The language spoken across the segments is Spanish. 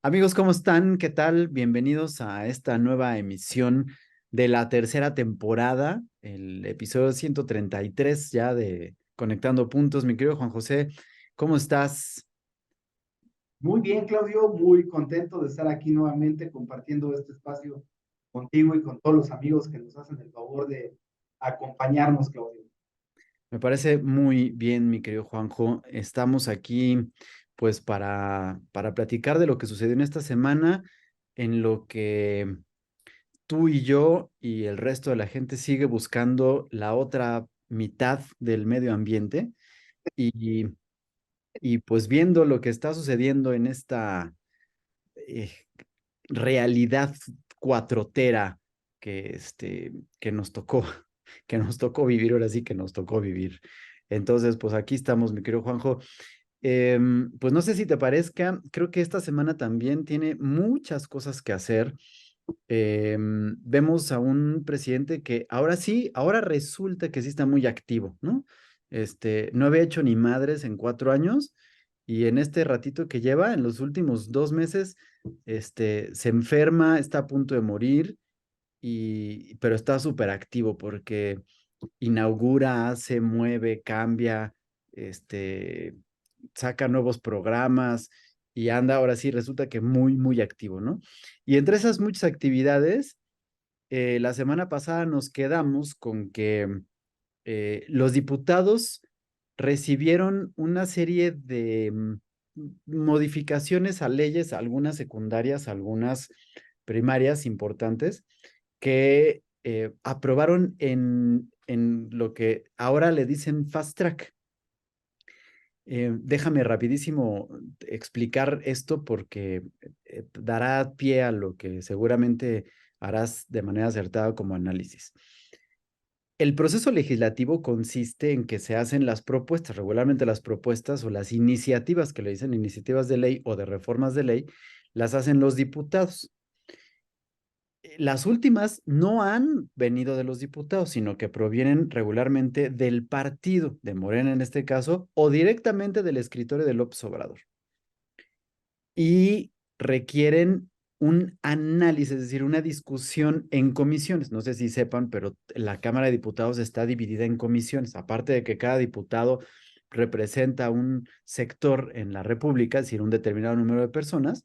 Amigos, ¿cómo están? ¿Qué tal? Bienvenidos a esta nueva emisión de la tercera temporada, el episodio 133 ya de Conectando Puntos. Mi querido Juan José, ¿cómo estás? Muy bien, Claudio, muy contento de estar aquí nuevamente compartiendo este espacio contigo y con todos los amigos que nos hacen el favor de acompañarnos, Claudio. Me parece muy bien, mi querido Juanjo. Estamos aquí pues para platicar de lo que sucedió en esta semana, en lo que tú y yo y el resto de la gente sigue buscando la otra mitad del medio ambiente. Y Y pues viendo lo que está sucediendo en esta eh, realidad cuatrotera que nos tocó, que nos tocó vivir, ahora sí que nos tocó vivir. Entonces, pues aquí estamos, mi querido Juanjo. Pues no sé si te parezca, creo que esta semana también tiene muchas cosas que hacer. Vemos a un presidente que ahora sí, ahora resulta que sí está muy activo, ¿no? No había hecho ni madres en 4 años y en este ratito que lleva, en los últimos 2 meses, se enferma, está a punto de morir, pero está súper activo porque inaugura, hace, mueve, cambia, este, saca nuevos programas y anda ahora sí, resulta que muy, muy activo, ¿no? Y entre esas muchas actividades, la semana pasada nos quedamos con que los diputados recibieron una serie de modificaciones a leyes, algunas secundarias, algunas primarias importantes, que aprobaron en lo que ahora le dicen fast track. Déjame rapidísimo explicar esto porque dará pie a lo que seguramente harás de manera acertada como análisis. El proceso legislativo consiste en que se hacen las propuestas, regularmente las propuestas o las iniciativas, que le dicen iniciativas de ley o de reformas de ley, las hacen los diputados. Las últimas no han venido de los diputados, sino que provienen regularmente del partido, de Morena en este caso, o directamente del escritorio de López Obrador. Y requieren un análisis, es decir, una discusión en comisiones. No sé si sepan, pero la Cámara de Diputados está dividida en comisiones. Aparte de que cada diputado representa un sector en la República, es decir, un determinado número de personas,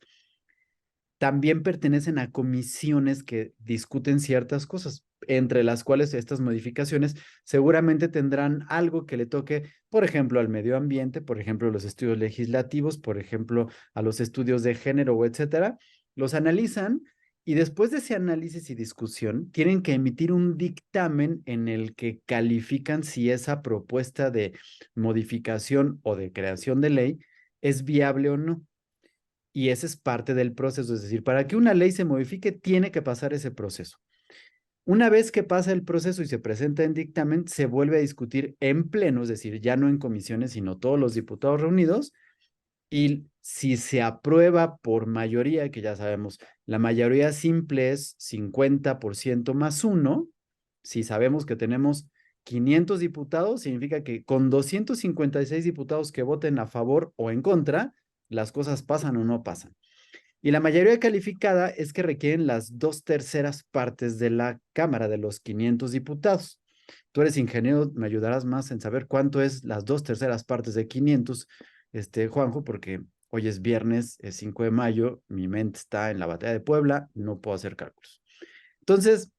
también pertenecen a comisiones que discuten ciertas cosas, entre las cuales estas modificaciones seguramente tendrán algo que le toque, por ejemplo, al medio ambiente, por ejemplo, los estudios legislativos, por ejemplo, a los estudios de género, etcétera. Los analizan y después de ese análisis y discusión, tienen que emitir un dictamen en el que califican si esa propuesta de modificación o de creación de ley es viable o no. Y ese es parte del proceso, es decir, para que una ley se modifique, tiene que pasar ese proceso. Una vez que pasa el proceso y se presenta en dictamen, se vuelve a discutir en pleno, es decir, ya no en comisiones, sino todos los diputados reunidos, y si se aprueba por mayoría, que ya sabemos, la mayoría simple es 50% más uno, si sabemos que tenemos 500 diputados, significa que con 256 diputados que voten a favor o en contra, las cosas pasan o no pasan. Y la mayoría calificada es que requieren las 2/3 partes de la Cámara de los 500 diputados. Tú eres ingeniero, me ayudarás más en saber cuánto es las 2/3 partes de 500, Juanjo, porque hoy es viernes, es 5 de mayo, mi mente está en la batalla de Puebla, no puedo hacer cálculos. Entonces,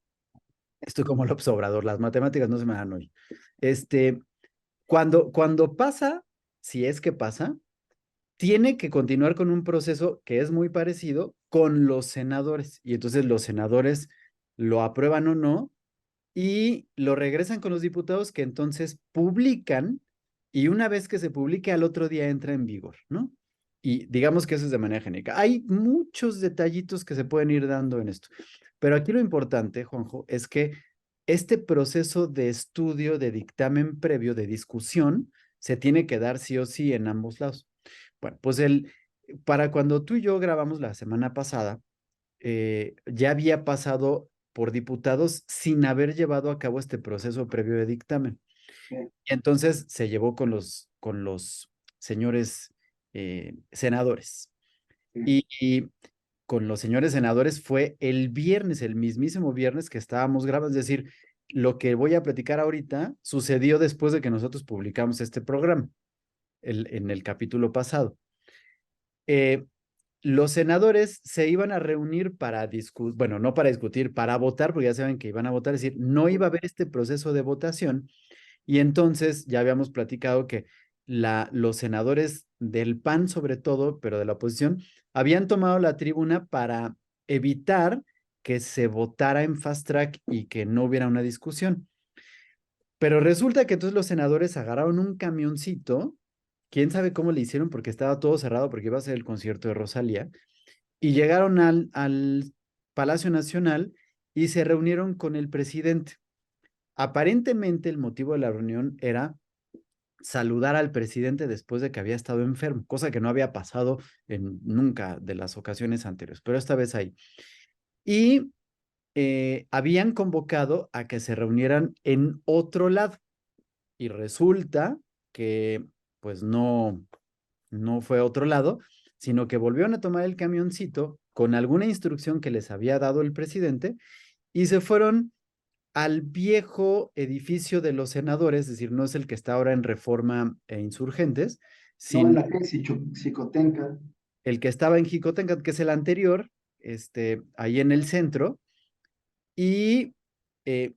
estoy como López Obrador, las matemáticas no se me dan hoy. Este, cuando pasa, si es que pasa, tiene que continuar con un proceso que es muy parecido con los senadores. Y entonces los senadores lo aprueban o no y lo regresan con los diputados que entonces publican y una vez que se publique al otro día entra en vigor, ¿no? Y digamos que eso es de manera genérica. Hay muchos detallitos que se pueden ir dando en esto, pero aquí lo importante, Juanjo, es que este proceso de estudio, de dictamen previo, de discusión, se tiene que dar sí o sí en ambos lados. Bueno, pues para cuando tú y yo grabamos la semana pasada, ya había pasado por diputados sin haber llevado a cabo este proceso previo de dictamen. Y entonces se llevó con los señores senadores. sí. Y con los señores senadores fue el viernes, el mismísimo viernes que estábamos grabando. Es decir, lo que voy a platicar ahorita sucedió después de que nosotros publicamos este programa, en el capítulo pasado. Eh, los senadores se iban a reunir para discutir, bueno, no para discutir, para votar, porque ya saben que iban a votar, es decir, no iba a haber este proceso de votación. Y entonces ya habíamos platicado que los senadores del PAN, sobre todo, pero de la oposición, habían tomado la tribuna para evitar que se votara en fast track y que no hubiera una discusión. Pero resulta que entonces los senadores agarraron un camioncito, quién sabe cómo le hicieron porque estaba todo cerrado porque iba a ser el concierto de Rosalía, y llegaron al Palacio Nacional y se reunieron con el presidente. Aparentemente el motivo de la reunión era saludar al presidente después de que había estado enfermo, cosa que no había pasado en nunca de las ocasiones anteriores, pero esta vez ahí. Y habían convocado a que se reunieran en otro lado y resulta que pues no fue a otro lado, sino que volvieron a tomar el camioncito con alguna instrucción que les había dado el presidente y se fueron al viejo edificio de los senadores, es decir, no es el que está ahora en Reforma e Insurgentes, No, en sino la calle Xicotenca. el que estaba en Jicotencat, que es el anterior, ahí en el centro, y eh,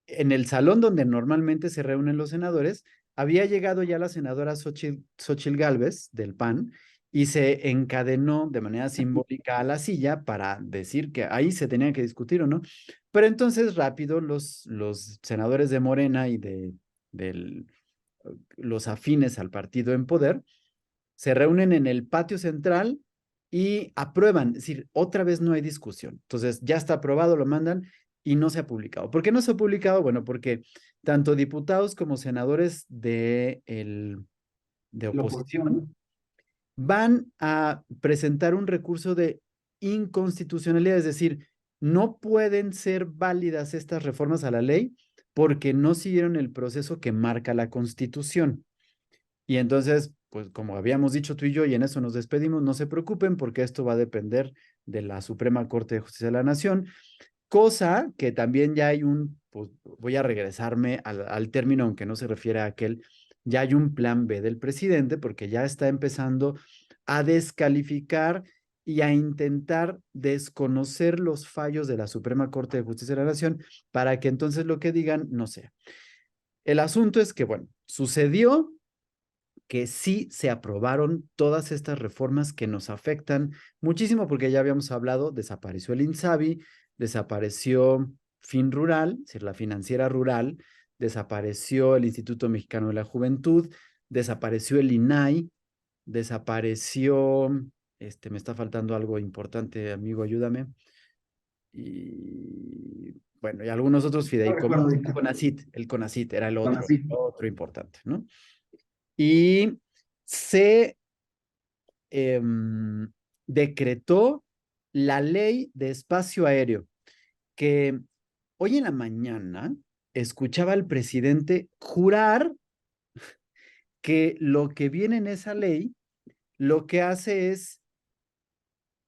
en el salón donde normalmente se reúnen los senadores, había llegado ya la senadora Xochitl Gálvez del PAN y se encadenó de manera simbólica a la silla para decir que ahí se tenía que discutir o no. Pero entonces rápido los senadores de Morena y de los afines al partido en poder se reúnen en el patio central y aprueban, es decir, otra vez no hay discusión. Entonces, ya está aprobado, lo mandan y no se ha publicado. ¿Por qué no se ha publicado? Bueno, porque tanto diputados como senadores de La oposición oposición. van a presentar un recurso de inconstitucionalidad, es decir, no pueden ser válidas estas reformas a la ley porque no siguieron el proceso que marca la Constitución. Y entonces, pues como habíamos dicho tú y yo, y en eso nos despedimos, no se preocupen porque esto va a depender de la Suprema Corte de Justicia de la Nación, cosa que también ya hay pues voy a regresarme al término, aunque no se refiere a aquel, ya hay un plan B del presidente porque ya está empezando a descalificar y a intentar desconocer los fallos de la Suprema Corte de Justicia de la Nación para que entonces lo que digan no sea. El asunto es que, bueno, sucedió que sí se aprobaron todas estas reformas que nos afectan muchísimo, porque ya habíamos hablado, desapareció el INSABI, desapareció FinRural, es decir, la financiera rural, desapareció el Instituto Mexicano de la Juventud, desapareció el INAI, desapareció, me está faltando algo importante, amigo, ayúdame. Y bueno, y algunos otros No recuerdo fideicomisos, ahorita. El CONACYT era el Bueno, sí. otro importante, ¿no? Y se decretó la ley de espacio aéreo, que hoy en la mañana escuchaba al presidente jurar que lo que viene en esa ley lo que hace es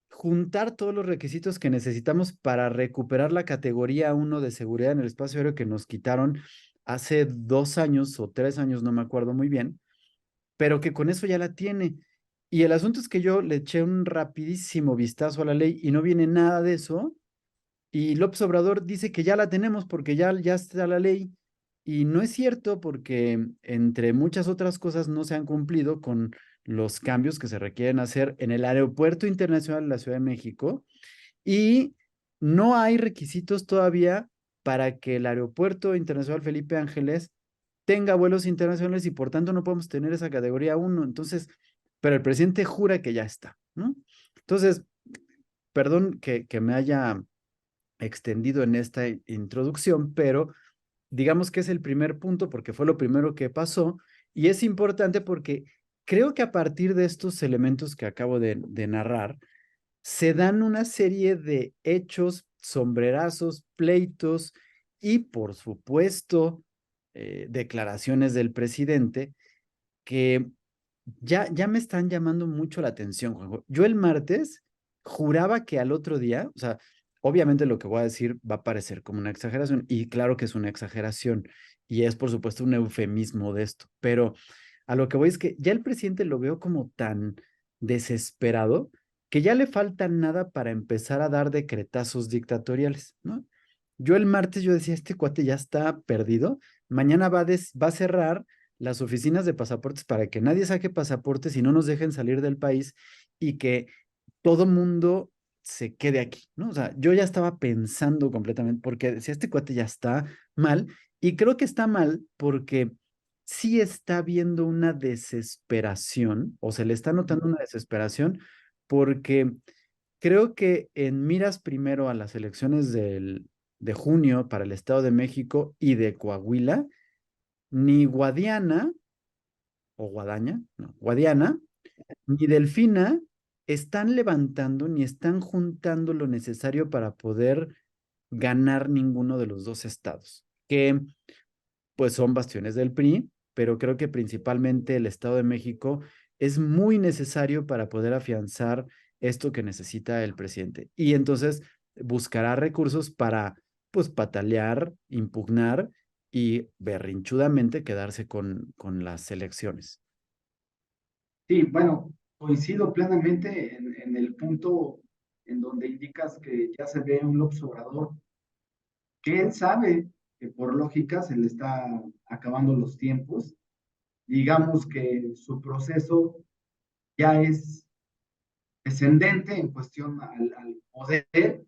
juntar todos los requisitos que necesitamos para recuperar la categoría 1 de seguridad en el espacio aéreo que nos quitaron hace 2 años o 3 años, no me acuerdo muy bien, pero que con eso ya la tiene. Y el asunto es que yo le eché un rapidísimo vistazo a la ley y no viene nada de eso. Y López Obrador dice que ya la tenemos porque ya está la ley. Y no es cierto porque entre muchas otras cosas no se han cumplido con los cambios que se requieren hacer en el Aeropuerto Internacional de la Ciudad de México y no hay requisitos todavía para que el Aeropuerto Internacional Felipe Ángeles tenga vuelos internacionales y por tanto no podemos tener esa categoría 1. Entonces, pero el presidente jura que ya está, ¿no? Entonces, perdón que me haya extendido en esta introducción, pero digamos que es el primer punto porque fue lo primero que pasó y es importante porque creo que a partir de estos elementos que acabo de narrar, se dan una serie de hechos, sombrerazos, pleitos y, por supuesto, declaraciones del presidente que ya me están llamando mucho la atención, Juanjo. Yo el martes juraba que al otro día, o sea, obviamente lo que voy a decir va a parecer como una exageración, y claro que es una exageración, y es por supuesto un eufemismo de esto, pero a lo que voy es que ya el presidente lo veo como tan desesperado que ya le falta nada para empezar a dar decretazos dictatoriales, ¿no? Yo el martes yo decía, este cuate ya está perdido, mañana va a cerrar las oficinas de pasaportes para que nadie saque pasaportes y no nos dejen salir del país y que todo mundo se quede aquí, ¿no? O sea, yo ya estaba pensando completamente, porque decía, este cuate ya está mal, y creo que está mal porque sí está viendo una desesperación, o se le está notando una desesperación, porque creo que en miras primero a las elecciones de junio para el Estado de México y de Coahuila, ni Guadiana o Guadaña, no, Guadiana, ni Delfina están levantando ni están juntando lo necesario para poder ganar ninguno de los dos estados, que pues son bastiones del PRI, pero creo que principalmente el Estado de México es muy necesario para poder afianzar esto que necesita el presidente. Y entonces buscará recursos para, pues, patalear, impugnar y berrinchudamente quedarse con las elecciones. Sí, bueno, coincido plenamente en el punto en donde indicas que ya se ve un López Obrador, que él sabe que por lógica se le está acabando los tiempos. Digamos que su proceso ya es descendente en cuestión al poder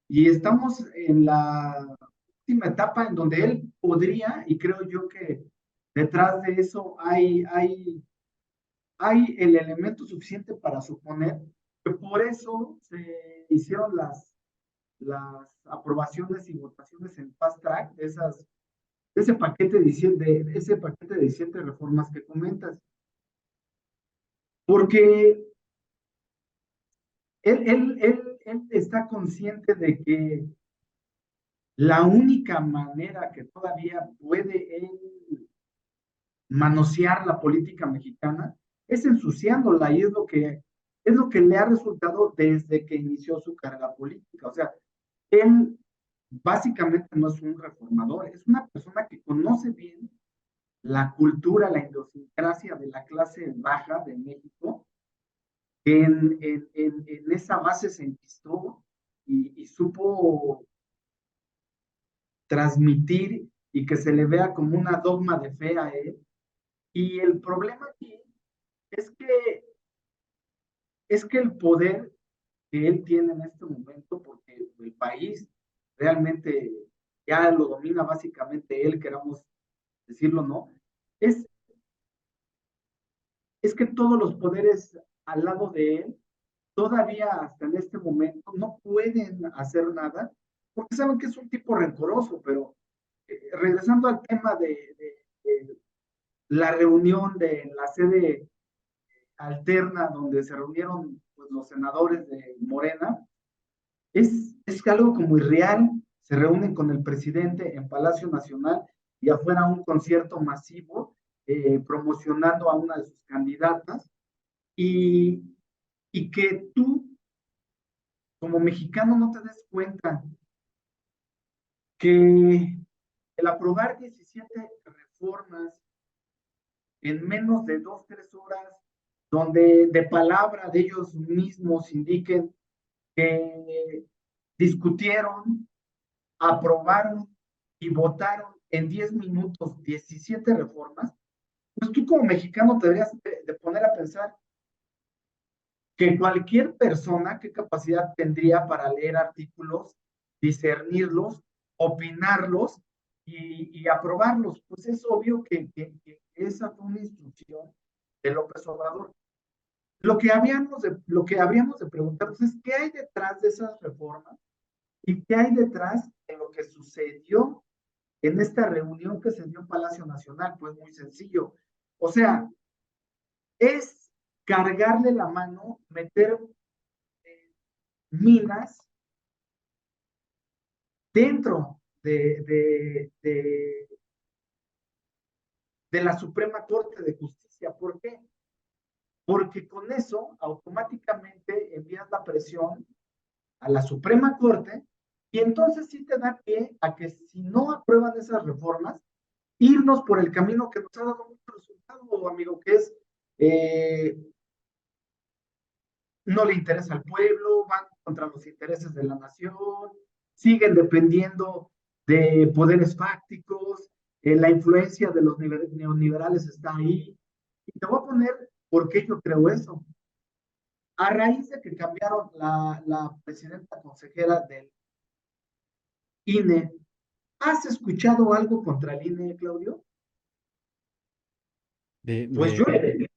y estamos en la última etapa en donde él podría, y creo yo que detrás de eso hay el elemento suficiente para suponer que por eso se hicieron las aprobaciones y votaciones en fast track de ese paquete de 17 reformas que comentas. Porque él está consciente de que la única manera que todavía puede él manosear la política mexicana es ensuciándola y es lo que le ha resultado desde que inició su carrera política. O sea, él básicamente no es un reformador, es una persona que conoce bien la cultura, la idiosincrasia de la clase baja de México, que en esa base se enquistó y supo transmitir y que se le vea como una dogma de fe a él. Y el problema aquí es que, es que el poder que él tiene en este momento, porque el país realmente ya lo domina básicamente él, queramos decirlo, ¿no? Es, es que todos los poderes al lado de él, todavía hasta en este momento, no pueden hacer nada, porque saben que es un tipo rencoroso, pero regresando al tema de la reunión de la sede alterna donde se reunieron pues, los senadores de Morena, es algo como irreal. Se reúnen con el presidente en Palacio Nacional y afuera un concierto masivo promocionando a una de sus candidatas y, y que tú como mexicano no te des cuenta que el aprobar 17 reformas en menos de 2, 3 horas, donde de palabra de ellos mismos indiquen que discutieron, aprobaron y votaron en 10 minutos 17 reformas, pues tú como mexicano te deberías de poner a pensar que cualquier persona, qué capacidad tendría para leer artículos, discernirlos, opinarlos y aprobarlos. Pues es obvio que esa fue una instrucción de López Obrador. Lo que habríamos de preguntarnos es qué hay detrás de esas reformas y qué hay detrás de lo que sucedió en esta reunión que se dio en Palacio Nacional. Pues muy sencillo. O sea, es cargarle la mano, meter minas dentro de la Suprema Corte de Justicia. ¿Por qué? porque con eso automáticamente envías la presión a la Suprema Corte y entonces sí te da pie a que si no aprueban esas reformas, irnos por el camino que nos ha dado mucho resultado, amigo, que es no le interesa al pueblo, van contra los intereses de la nación, siguen dependiendo de poderes fácticos, la influencia de los neoliberales está ahí. Y te voy a poner por qué yo creo eso. A raíz de que cambiaron la presidenta consejera del INE, ¿has escuchado algo contra el INE, Claudio? De, Pues de,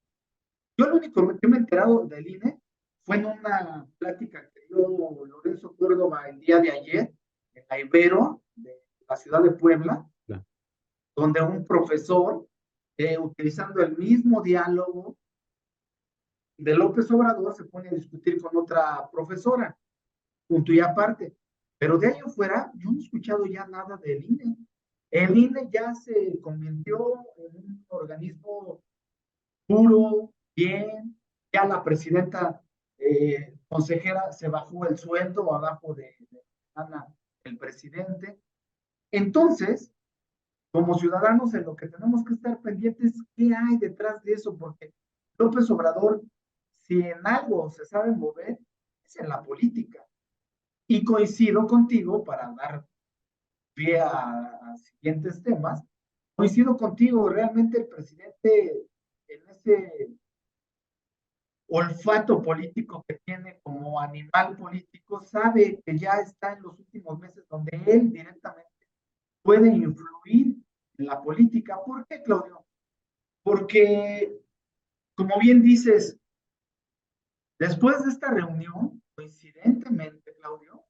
yo lo único que me he enterado del INE fue en una plática que dio Lorenzo Córdoba el día de ayer en la Ibero de la ciudad de Puebla, la- donde un profesor, utilizando el mismo diálogo de López Obrador, se pone a discutir con otra profesora, punto y aparte. Pero de ahí afuera, yo no he escuchado ya nada del INE. El INE ya se convirtió en un organismo puro, bien, ya la presidenta consejera se bajó el sueldo abajo de Ana, el presidente. Entonces, como ciudadanos, en lo que tenemos que estar pendientes, ¿qué hay detrás de eso? Porque López Obrador, si en algo se sabe mover, es en la política. Y coincido contigo para dar pie a siguientes temas. Coincido contigo, realmente el presidente en ese olfato político que tiene como animal político, sabe que ya está en los últimos meses donde él directamente puede influir en la política. ¿Por qué, Claudio? Porque, como bien dices, después de esta reunión, coincidentemente, Claudio,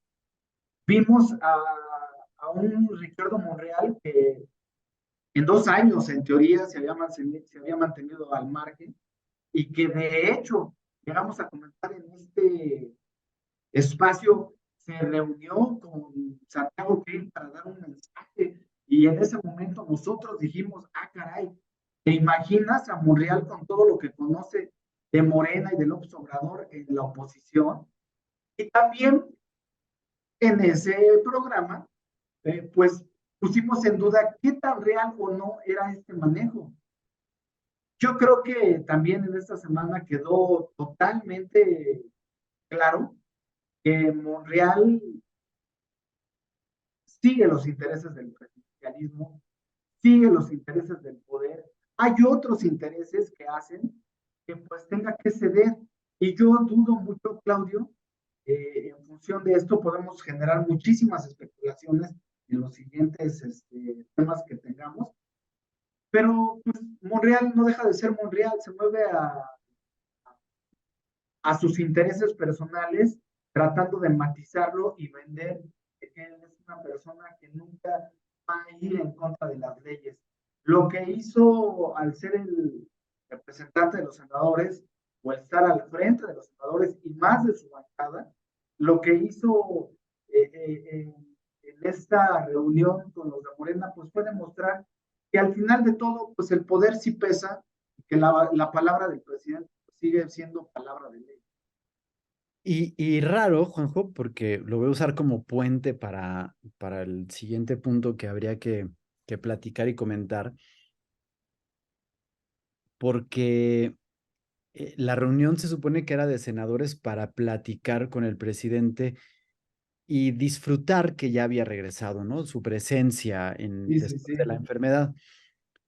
vimos a un Ricardo Monreal que en 2 años, en teoría, se había mantenido al margen y que de hecho llegamos a comentar en este espacio, se reunió con Santiago Krill para dar un mensaje y en ese momento nosotros dijimos, ah, caray, ¿te imaginas a Monreal con todo lo que conoce de Morena y de López Obrador en la oposición? Y también en ese programa, pues pusimos en duda qué tan real o no era este manejo. Yo creo que también en esta semana quedó totalmente claro que Monreal sigue los intereses del presidencialismo, sigue los intereses del poder. Hay otros intereses que hacen que pues tenga que ceder. Y yo dudo mucho, Claudio, en función de esto podemos generar muchísimas especulaciones en los siguientes temas que tengamos, pero pues Monreal no deja de ser Monreal, se mueve a sus intereses personales, tratando de matizarlo y vender que él es una persona que nunca va a ir en contra de las leyes. Lo que hizo al ser el representante de los senadores o estar al frente de los senadores y más de su bancada, lo que hizo en esta reunión con los de Morena, pues fue demostrar que al final de todo, pues el poder sí pesa y que la palabra del presidente sigue siendo palabra de ley. y raro, Juanjo, porque lo voy a usar como puente para el siguiente punto que habría que platicar y comentar, porque la reunión se supone que era de senadores para platicar con el presidente y disfrutar que ya había regresado, ¿no? Su presencia Sí, sí, después sí. de la enfermedad.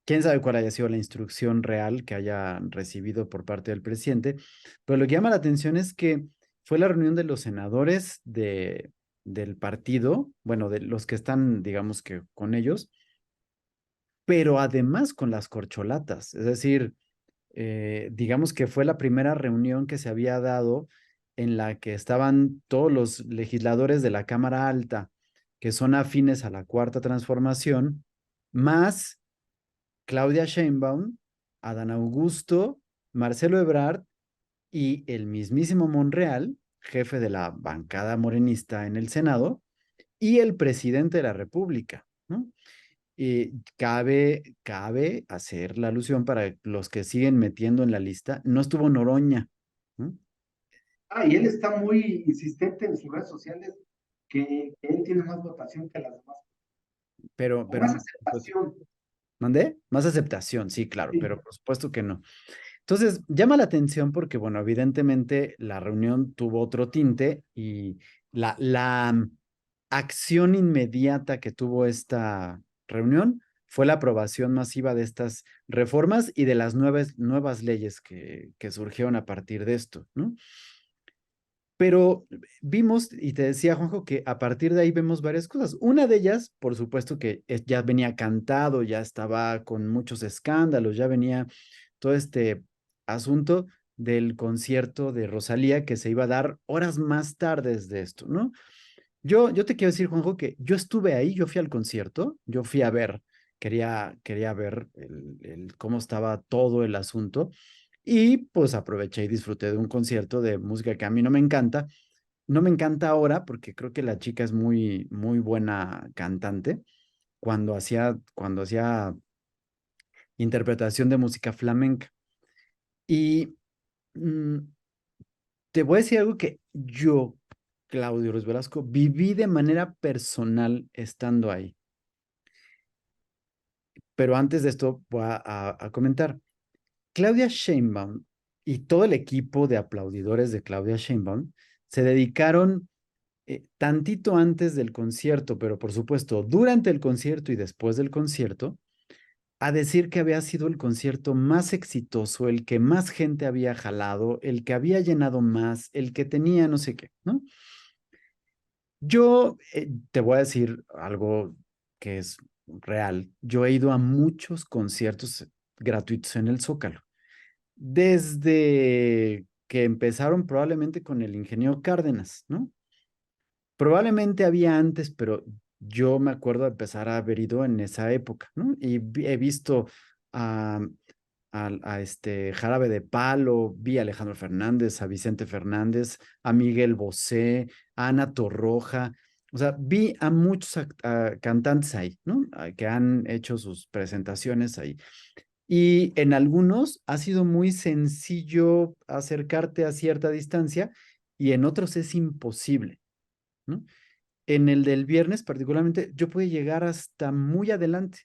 Quién sabe cuál haya sido la instrucción real que haya recibido por parte del presidente, pero lo que llama la atención es que fue la reunión de los senadores del partido, bueno, de los que están, digamos que con ellos, pero además con las corcholatas, es decir, digamos que fue la primera reunión que se había dado en la que estaban todos los legisladores de la Cámara Alta, que son afines a la Cuarta Transformación, más Claudia Sheinbaum, Adán Augusto, Marcelo Ebrard y el mismísimo Monreal, jefe de la bancada morenista en el Senado, y el presidente de la República, ¿no? cabe hacer la alusión para los que siguen metiendo en la lista, no estuvo Noroña, ¿no? Y él está muy insistente en sus redes sociales que él tiene más votación que las demás, Pero, o pero más no, pues, aceptación. ¿mandé? Más aceptación, sí, claro, Sí. pero por supuesto que no. Entonces, llama la atención porque, bueno, evidentemente la reunión tuvo otro tinte y la acción inmediata que tuvo esta reunión fue la aprobación masiva de estas reformas y de las nuevas leyes que surgieron a partir de esto, ¿no? Pero vimos, y te decía, Juanjo, que a partir de ahí vemos varias cosas. Una de ellas, por supuesto, que ya venía cantado, ya estaba con muchos escándalos, ya venía todo este asunto del concierto de Rosalía que se iba a dar horas más tarde de esto, ¿no? Yo te quiero decir, Juanjo, que yo estuve ahí, yo fui al concierto, yo fui a ver, quería ver cómo estaba todo el asunto y pues aproveché y disfruté de un concierto de música que a mí no me encanta. No me encanta ahora porque creo que la chica es muy buena cantante cuando hacía interpretación de música flamenca. Y mm, te voy a decir algo que yo, Claudio Ruiz Velasco, viví de manera personal estando ahí. Pero antes de esto voy a comentar. Claudia Sheinbaum y todo el equipo de aplaudidores de Claudia Sheinbaum se dedicaron tantito antes del concierto, pero por supuesto durante el concierto y después del concierto, a decir que había sido el concierto más exitoso, el que más gente había jalado, el que había llenado más, el que tenía no sé qué, ¿no? Yo te voy a decir algo que es real. Yo he ido a muchos conciertos gratuitos en el Zócalo. Desde que empezaron probablemente con el ingeniero Cárdenas, ¿no? Probablemente había antes, pero yo me acuerdo de empezar a haber ido en esa época, ¿no? Y he visto a, a este Jarabe de Palo, vi a Alejandro Fernández, a Vicente Fernández, a Miguel Bosé, a Ana Torroja, o sea, vi a muchos cantantes ahí, ¿no? Que han hecho sus presentaciones ahí. Y en algunos ha sido muy sencillo acercarte a cierta distancia y en otros es imposible, ¿no? En el del viernes particularmente, yo pude llegar hasta muy adelante.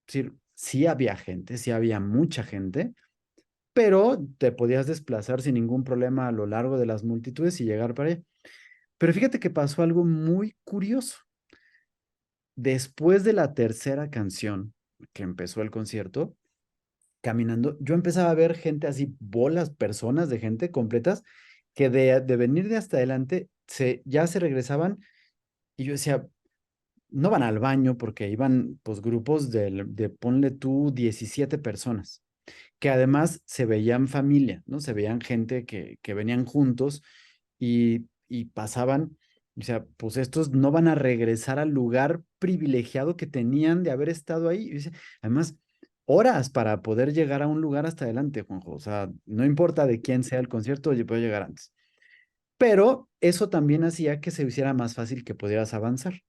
Es decir, sí había gente, sí había mucha gente, pero te podías desplazar sin ningún problema a lo largo de las multitudes y llegar para allá. Pero fíjate que pasó algo muy curioso. Después de la tercera canción que empezó el concierto, caminando, yo empezaba a ver gente así, bolas, personas de gente completas, que de venir de hasta adelante ya se regresaban y yo decía, no van al baño porque iban pues grupos ponle tú 17 personas, que además se veían familia, ¿no? Se veían gente que venían juntos y pasaban, o sea, pues estos no van a regresar al lugar privilegiado que tenían de haber estado ahí. Y dice, además, horas para poder llegar a un lugar hasta adelante, Juanjo. O sea, no importa de quién sea el concierto, yo puedo llegar antes. Pero eso también hacía que se hiciera más fácil que pudieras avanzar.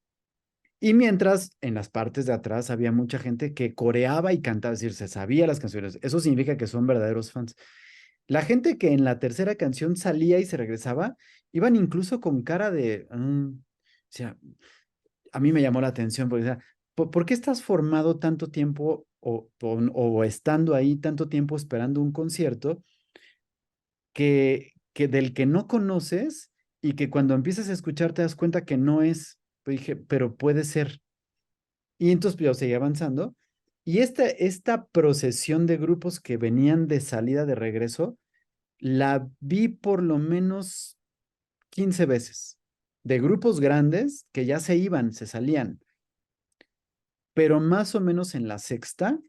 Y mientras en las partes de atrás había mucha gente que coreaba y cantaba, es decir, se sabía las canciones. Eso significa que son verdaderos fans. La gente que en la tercera canción salía y se regresaba, iban incluso con cara de, o sea, a mí me llamó la atención porque, o sea, ¿por qué estás formado tanto tiempo o estando ahí tanto tiempo esperando un concierto que del que no conoces y que cuando empiezas a escuchar te das cuenta que no es? Pues dije, pero puede ser. Y entonces pues, yo seguí avanzando. Y esta procesión de grupos que venían de salida de regreso, la vi por lo menos 15 veces. De grupos grandes que ya se iban, se salían. Pero más o menos en la sexta,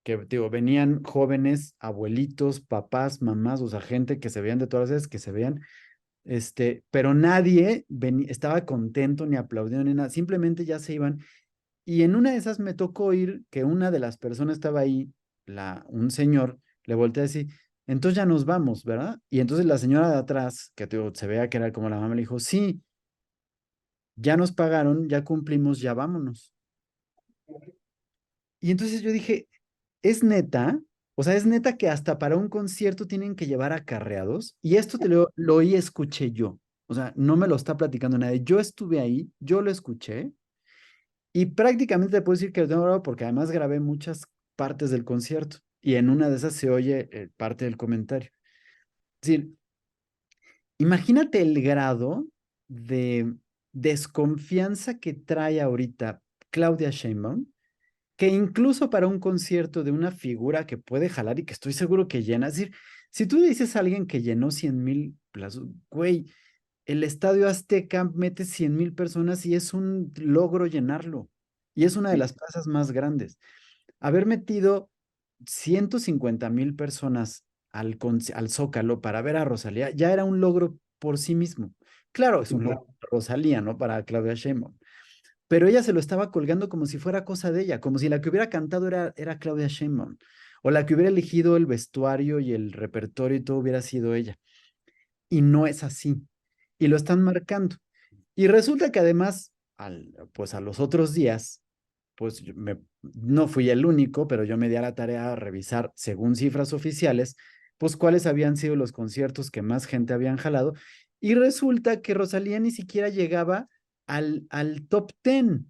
que digo, venían jóvenes, abuelitos, papás, mamás, o sea, gente que se veían de todas las veces, que se veían, pero nadie estaba contento ni aplaudiendo ni nada, simplemente ya se iban. Y en una de esas me tocó oír que una de las personas estaba ahí, un señor, le volteé a decir, entonces ya nos vamos, ¿verdad? Y entonces la señora de atrás, que se veía que era como la mamá, le dijo, sí, ya nos pagaron, ya cumplimos, ya vámonos. Y entonces yo dije, es neta, o sea, es neta que hasta para un concierto tienen que llevar acarreados. Y esto lo oí, escuché yo. O sea, no me lo está platicando nadie. Yo estuve ahí, yo lo escuché y prácticamente te puedo decir que lo tengo grabado porque además grabé muchas partes del concierto y en una de esas se oye parte del comentario. Es decir, imagínate el grado de desconfianza que trae ahorita Claudia Sheinbaum, que incluso para un concierto de una figura que puede jalar y que estoy seguro que llena, es decir, si tú le dices a alguien que llenó 100,000 plazas, güey, el Estadio Azteca mete 100,000 personas y es un logro llenarlo. Y es una de Sí, las plazas más grandes. Haber metido 150,000 personas al Zócalo para ver a Rosalía ya era un logro por sí mismo. Claro, es sí, un logro claro. para Rosalía, ¿no? Para Claudia Sheinbaum. Pero ella se lo estaba colgando como si fuera cosa de ella, como si la que hubiera cantado era Claudia Sheinbaum, o la que hubiera elegido el vestuario y el repertorio y todo hubiera sido ella. Y no es así. Y lo están marcando. Y resulta que además, pues a los otros días, pues no fui el único, pero yo me di a la tarea de revisar, según cifras oficiales, pues cuáles habían sido los conciertos que más gente habían jalado. Y resulta que Rosalía ni siquiera llegaba al top 10,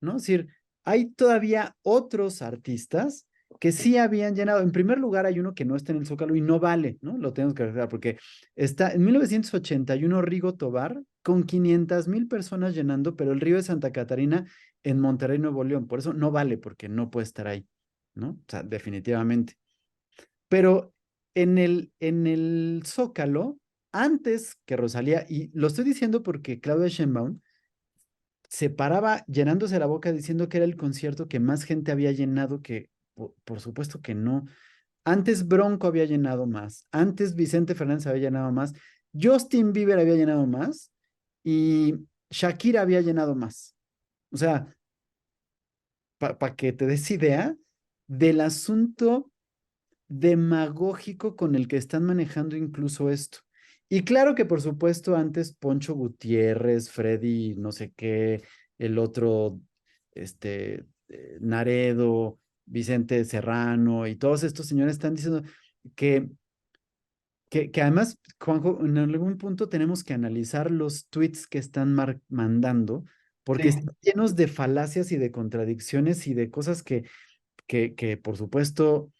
¿no? Es decir, hay todavía otros artistas que sí habían llenado. En primer lugar, hay uno que no está en el Zócalo y no vale, ¿no? Lo tenemos que recordar porque está en 1981 Rigo Tobar con 500,000 personas llenando, pero el Río de Santa Catarina en Monterrey, Nuevo León. Por eso no vale, porque no puede estar ahí, ¿no? O sea, definitivamente. Pero en el Zócalo, antes que Rosalía, y lo estoy diciendo porque Claudia Sheinbaum se paraba llenándose la boca diciendo que era el concierto que más gente había llenado, que por supuesto que no. Antes Bronco había llenado más, antes Vicente Fernández había llenado más, Justin Bieber había llenado más y Shakira había llenado más. O sea, para que te des idea del asunto demagógico con el que están manejando incluso esto. Y claro que por supuesto antes Poncho Gutiérrez, Freddy, no sé qué, el otro, Naredo, Vicente Serrano y todos estos señores están diciendo que, que además, Juanjo, en algún punto tenemos que analizar los tweets que están mandando porque Sí, están llenos de falacias y de contradicciones y de cosas que por supuesto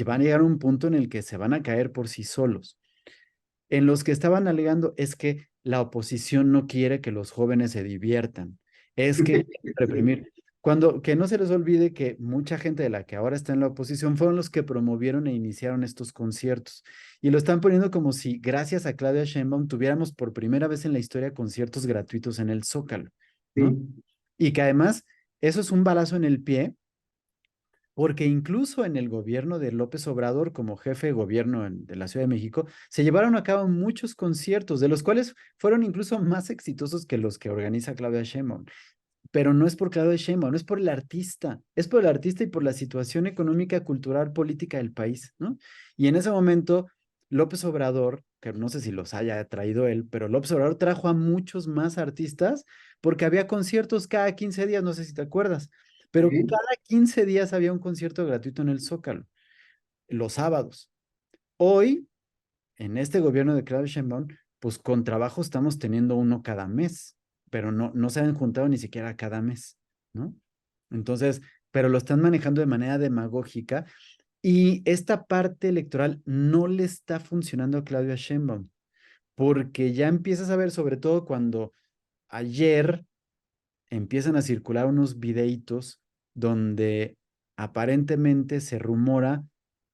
van a llegar a un punto en el que se van a caer por sí solos. En los que estaban alegando es que la oposición no quiere que los jóvenes se diviertan, es que sí, reprimir. Cuando que no se les olvide que mucha gente de la que ahora está en la oposición fueron los que promovieron e iniciaron estos conciertos y lo están poniendo como si gracias a Claudia Sheinbaum tuviéramos por primera vez en la historia conciertos gratuitos en el Zócalo, ¿no? sí, Y que además eso es un balazo en el pie porque incluso en el gobierno de López Obrador, como jefe de gobierno de la Ciudad de México, se llevaron a cabo muchos conciertos, de los cuales fueron incluso más exitosos que los que organiza Claudia Sheinbaum. Pero no es por Claudia Sheinbaum, no es por el artista, es por el artista y por la situación económica, cultural, política del país, ¿no? Y en ese momento, López Obrador, que no sé si los haya traído él, pero López Obrador trajo a muchos más artistas porque había conciertos cada 15 días, no sé si te acuerdas, pero sí, cada 15 días había un concierto gratuito en el Zócalo, los sábados. Hoy, en este gobierno de Claudia Sheinbaum, pues con trabajo estamos teniendo uno cada mes, pero no se han juntado ni siquiera cada mes, ¿no? Entonces, pero lo están manejando de manera demagógica y esta parte electoral no le está funcionando a Claudia Sheinbaum, porque ya empiezas a ver, sobre todo cuando ayer empiezan a circular unos videitos donde aparentemente se rumora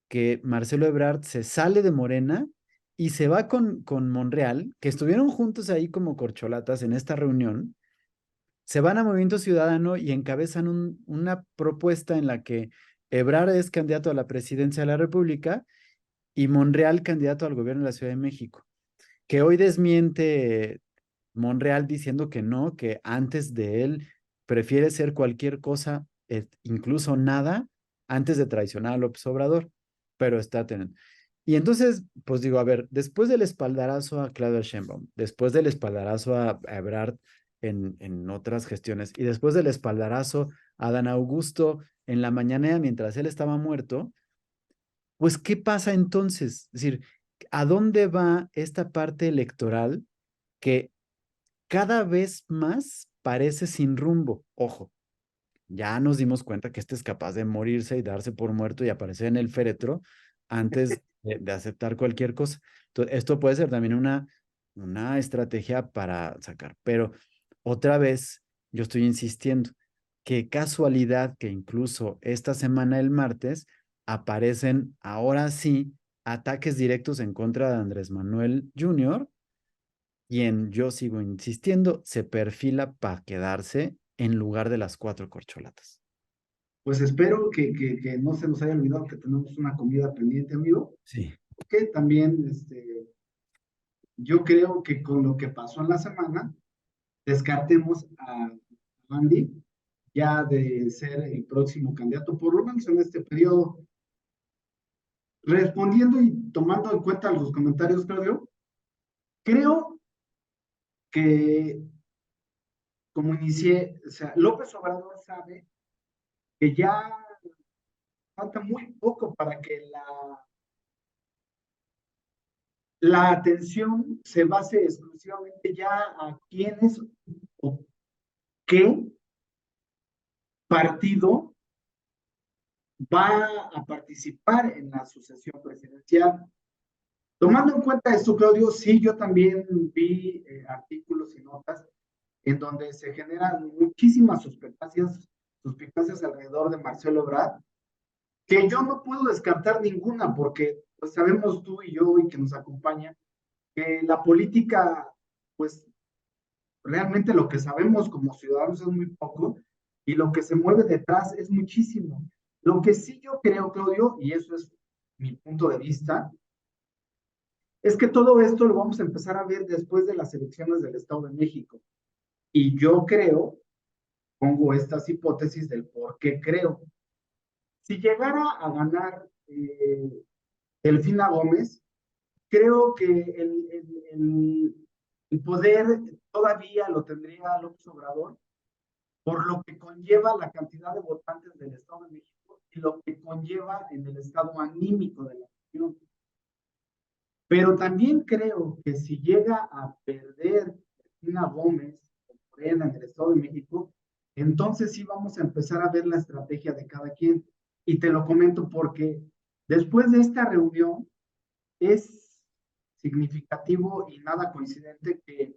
que Marcelo Ebrard se sale de Morena y se va con Monreal, que estuvieron juntos ahí como corcholatas en esta reunión, se van a Movimiento Ciudadano y encabezan una propuesta en la que Ebrard es candidato a la presidencia de la República y Monreal candidato al gobierno de la Ciudad de México, que hoy desmiente Monreal diciendo que no, que antes de él prefiere ser cualquier cosa, incluso nada, antes de traicionar a López Obrador, pero está teniendo. Y entonces, pues digo, a ver, después del espaldarazo a Claudia Sheinbaum, después del espaldarazo a Ebrard en otras gestiones, y después del espaldarazo Adán Augusto en la mañanera mientras él estaba muerto, pues ¿qué pasa entonces? Es decir, ¿a dónde va esta parte electoral que cada vez más parece sin rumbo? Ojo, ya nos dimos cuenta que este es capaz de morirse y darse por muerto y aparecer en el féretro antes de aceptar cualquier cosa. Entonces, esto puede ser también una estrategia para sacar, pero otra vez yo estoy insistiendo, qué casualidad que incluso esta semana, el martes, aparecen ahora sí ataques directos en contra de Andrés Manuel Jr., quien yo sigo insistiendo, se perfila para quedarse en lugar de las cuatro corcholatas. Pues espero que no se nos haya olvidado que tenemos una comida pendiente, amigo. Sí. Que también yo creo que con lo que pasó en la semana, descartemos a Andy ya de ser el próximo candidato, por lo menos en este periodo. Respondiendo y tomando en cuenta los comentarios, Claudio, creo que como inicié, o sea, López Obrador sabe que ya falta muy poco para que la atención se base exclusivamente ya a quiénes o qué partido va a participar en la sucesión presidencial. Tomando en cuenta esto, Claudio, sí, yo también vi artículos y notas en donde se generan muchísimas suspicacias alrededor de Marcelo Ebrard, que yo no puedo descartar ninguna, porque pues, sabemos tú y yo y que nos acompaña, que la política, pues realmente lo que sabemos como ciudadanos es muy poco y lo que se mueve detrás es muchísimo. Lo que sí yo creo, Claudio, y eso es mi punto de vista, es que todo esto lo vamos a empezar a ver después de las elecciones del Estado de México. Y yo creo, pongo estas hipótesis del por qué creo. Si llegara a ganar Delfina Gómez, creo que el poder todavía lo tendría López Obrador, por lo que conlleva la cantidad de votantes del Estado de México y lo que conlleva en el estado anímico de la nación. Pero también creo que si llega a perder Delfina Gómez o Morena en el Estado de México, entonces sí vamos a empezar a ver la estrategia de cada quien. Y te lo comento porque después de esta reunión es significativo y nada coincidente que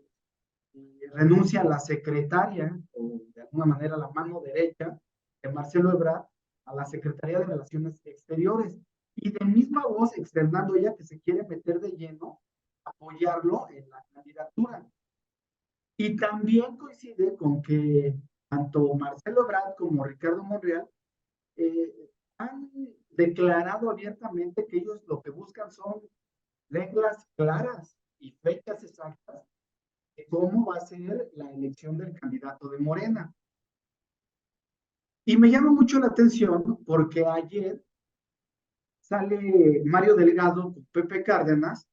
renuncia a la secretaria, o de alguna manera la mano derecha de Marcelo Ebrard, a la Secretaría de Relaciones Exteriores. Y de misma voz externando ella que se quiere meter de lleno, apoyarlo en la candidatura. Y también coincide con que tanto Marcelo Ebrard como Ricardo Monreal eh, han declarado abiertamente que ellos lo que buscan son reglas claras y fechas exactas de cómo va a ser la elección del candidato de Morena. Y me llama mucho la atención porque ayer sale Mario Delgado con Pepe Cárdenas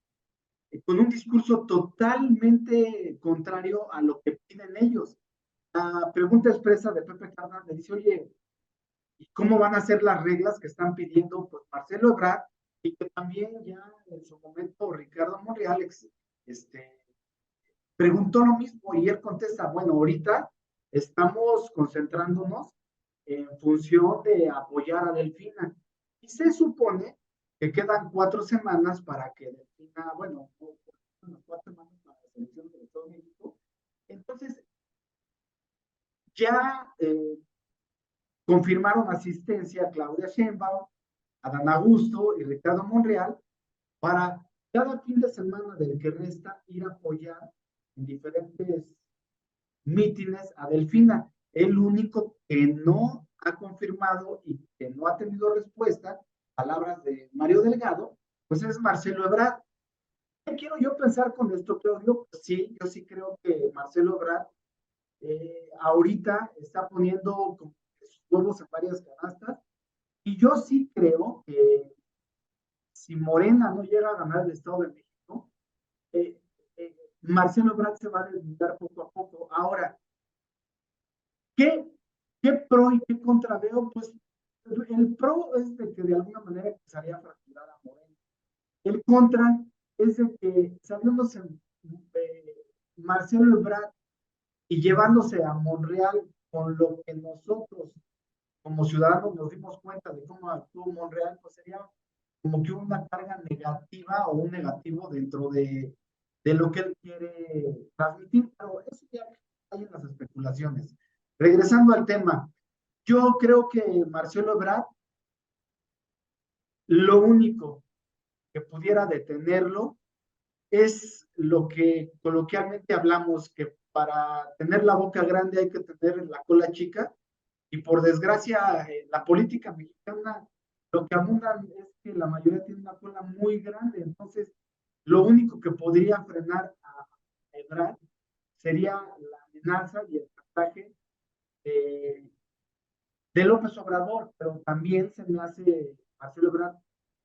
con un discurso totalmente contrario a lo que piden ellos. La pregunta expresa de Pepe Cárdenas le dice, oye, ¿y cómo van a ser las reglas que están pidiendo pues, Marcelo Ebrard y que también ya en su momento Ricardo Monreal preguntó lo mismo y él contesta, bueno, ahorita estamos concentrándonos en función de apoyar a Delfina. Y se supone que quedan 4 semanas para que Delfina, bueno, 4 semanas para la selección del Estado de México. Entonces, ya confirmaron asistencia a Claudia Sheinbaum, Adán Augusto y Ricardo Monreal para cada fin de semana del que resta ir a apoyar en diferentes mítines a Delfina. El único que no ha confirmado y que no ha tenido respuesta, palabras de Mario Delgado, pues es Marcelo Ebrard. ¿Qué quiero yo pensar con esto, Claudio? Pues sí, yo sí creo que Marcelo Ebrard ahorita está poniendo sus huevos en varias canastas y yo sí creo que si Morena no llega a ganar el Estado de México, eh, Marcelo Ebrard se va a desligar poco a poco. Ahora, ¿qué ¿Qué pro y qué contra veo? Pues el pro es de que de alguna manera empezaría a fracturar a Morena. El contra es de que saliéndose Marcelo Ebrard y llevándose a Monreal con lo que nosotros como ciudadanos nos dimos cuenta de cómo actuó Monreal, pues sería como que una carga negativa o un negativo dentro de lo que él quiere transmitir, pero eso ya hay en las especulaciones. Regresando al tema, yo creo que Marcelo Ebrard, lo único que pudiera detenerlo es lo que coloquialmente hablamos, que para tener la boca grande hay que tener la cola chica, y por desgracia la política mexicana lo que abundan es que la mayoría tiene una cola muy grande, entonces lo único que podría frenar a Ebrard sería la amenaza y el chantaje de, de López Obrador, pero también se me hace Marcelo Ebrard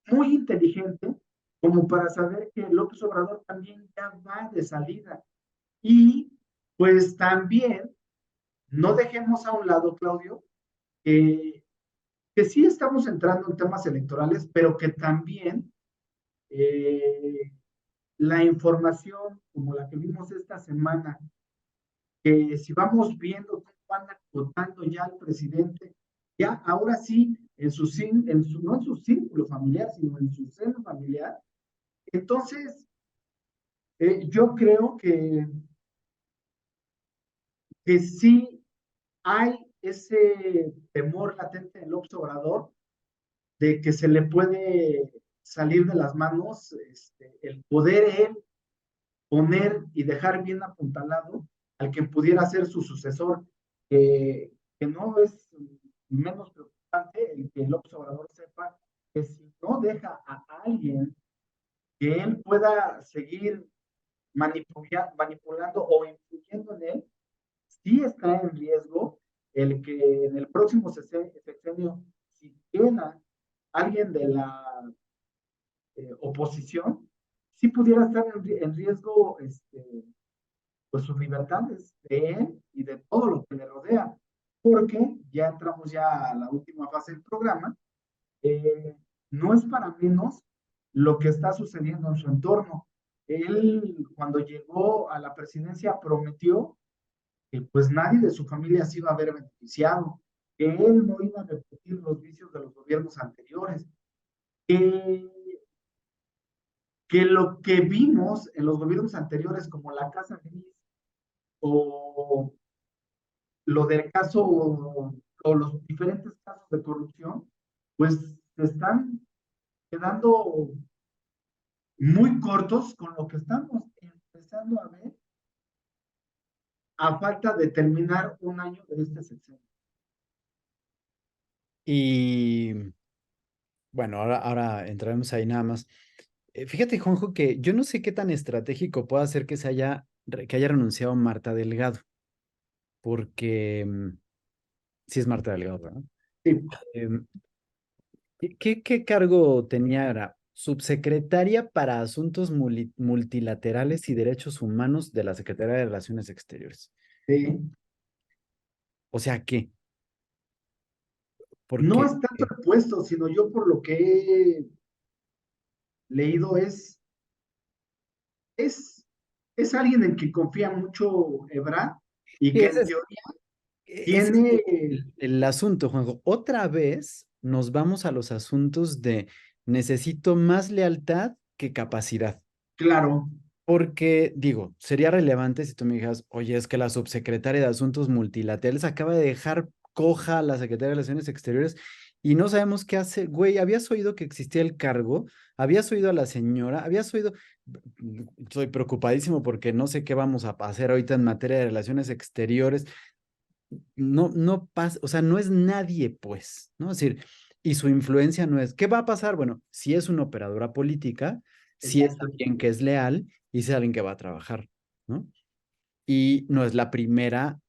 muy inteligente como para saber que López Obrador también ya va de salida. Y pues también no dejemos a un lado, Claudio, que sí estamos entrando en temas electorales, pero que también la información como la que vimos esta semana, que si vamos viendo cómo van acotando ya al presidente, ya ahora sí, no en su círculo familiar, sino en su seno familiar, entonces yo creo que sí hay ese temor latente del observador de que se le puede salir de las manos el poder él poner y dejar bien apuntalado al que pudiera ser su sucesor, que no es menos preocupante el que el observador sepa que si no deja a alguien que él pueda seguir manipulando o influyendo en él, sí está en riesgo el que en el próximo sexenio, si queda alguien de la oposición, sí pudiera estar en riesgo pues sus libertades de él y de todo lo que le rodea, porque ya entramos ya a la última fase del programa, eh, no es para menos lo que está sucediendo en su entorno. Él, cuando llegó a la presidencia, prometió que pues nadie de su familia se iba a ver beneficiado, que él no iba a repetir los vicios de los gobiernos anteriores, que, que lo que vimos en los gobiernos anteriores, como la Casa Gris o lo del caso o los diferentes casos de corrupción, pues se están quedando muy cortos con lo que estamos empezando a ver a falta de terminar un año de este sexenio. Y bueno, ahora entraremos ahí nada más. Fíjate, Juanjo, que yo no sé qué tan estratégico puede ser que que haya renunciado Marta Delgado, porque sí es Marta Delgado, ¿verdad? Sí, Em, ¿qué cargo tenía? Era subsecretaria para Asuntos Multilaterales y Derechos Humanos de la Secretaría de Relaciones Exteriores. sí. O sea, ¿qué? No Porque es tanto el puesto, sino yo por lo que he leído es, es alguien en quien confía mucho Ebrard y sí, que ese en es, teoría ese es tiene, el asunto, Juanjo. Otra vez nos vamos a los asuntos de necesito más lealtad que capacidad. claro, Porque, digo, sería relevante si tú me dijeras, oye, es que la subsecretaria de Asuntos Multilaterales acaba de dejar coja a la Secretaría de Relaciones Exteriores y no sabemos qué hace. Güey, ¿habías oído que existía el cargo? ¿Habías oído a la señora? ¿Habías oído? Estoy preocupadísimo porque no sé qué vamos a hacer ahorita en materia de relaciones exteriores. No pasa, o sea, no es nadie, pues, ¿no? Es decir, y su influencia no es, ¿qué va a pasar? Bueno, si es una operadora política, si es exacto, alguien que es leal y si es alguien que va a trabajar, ¿no? Y no es la primera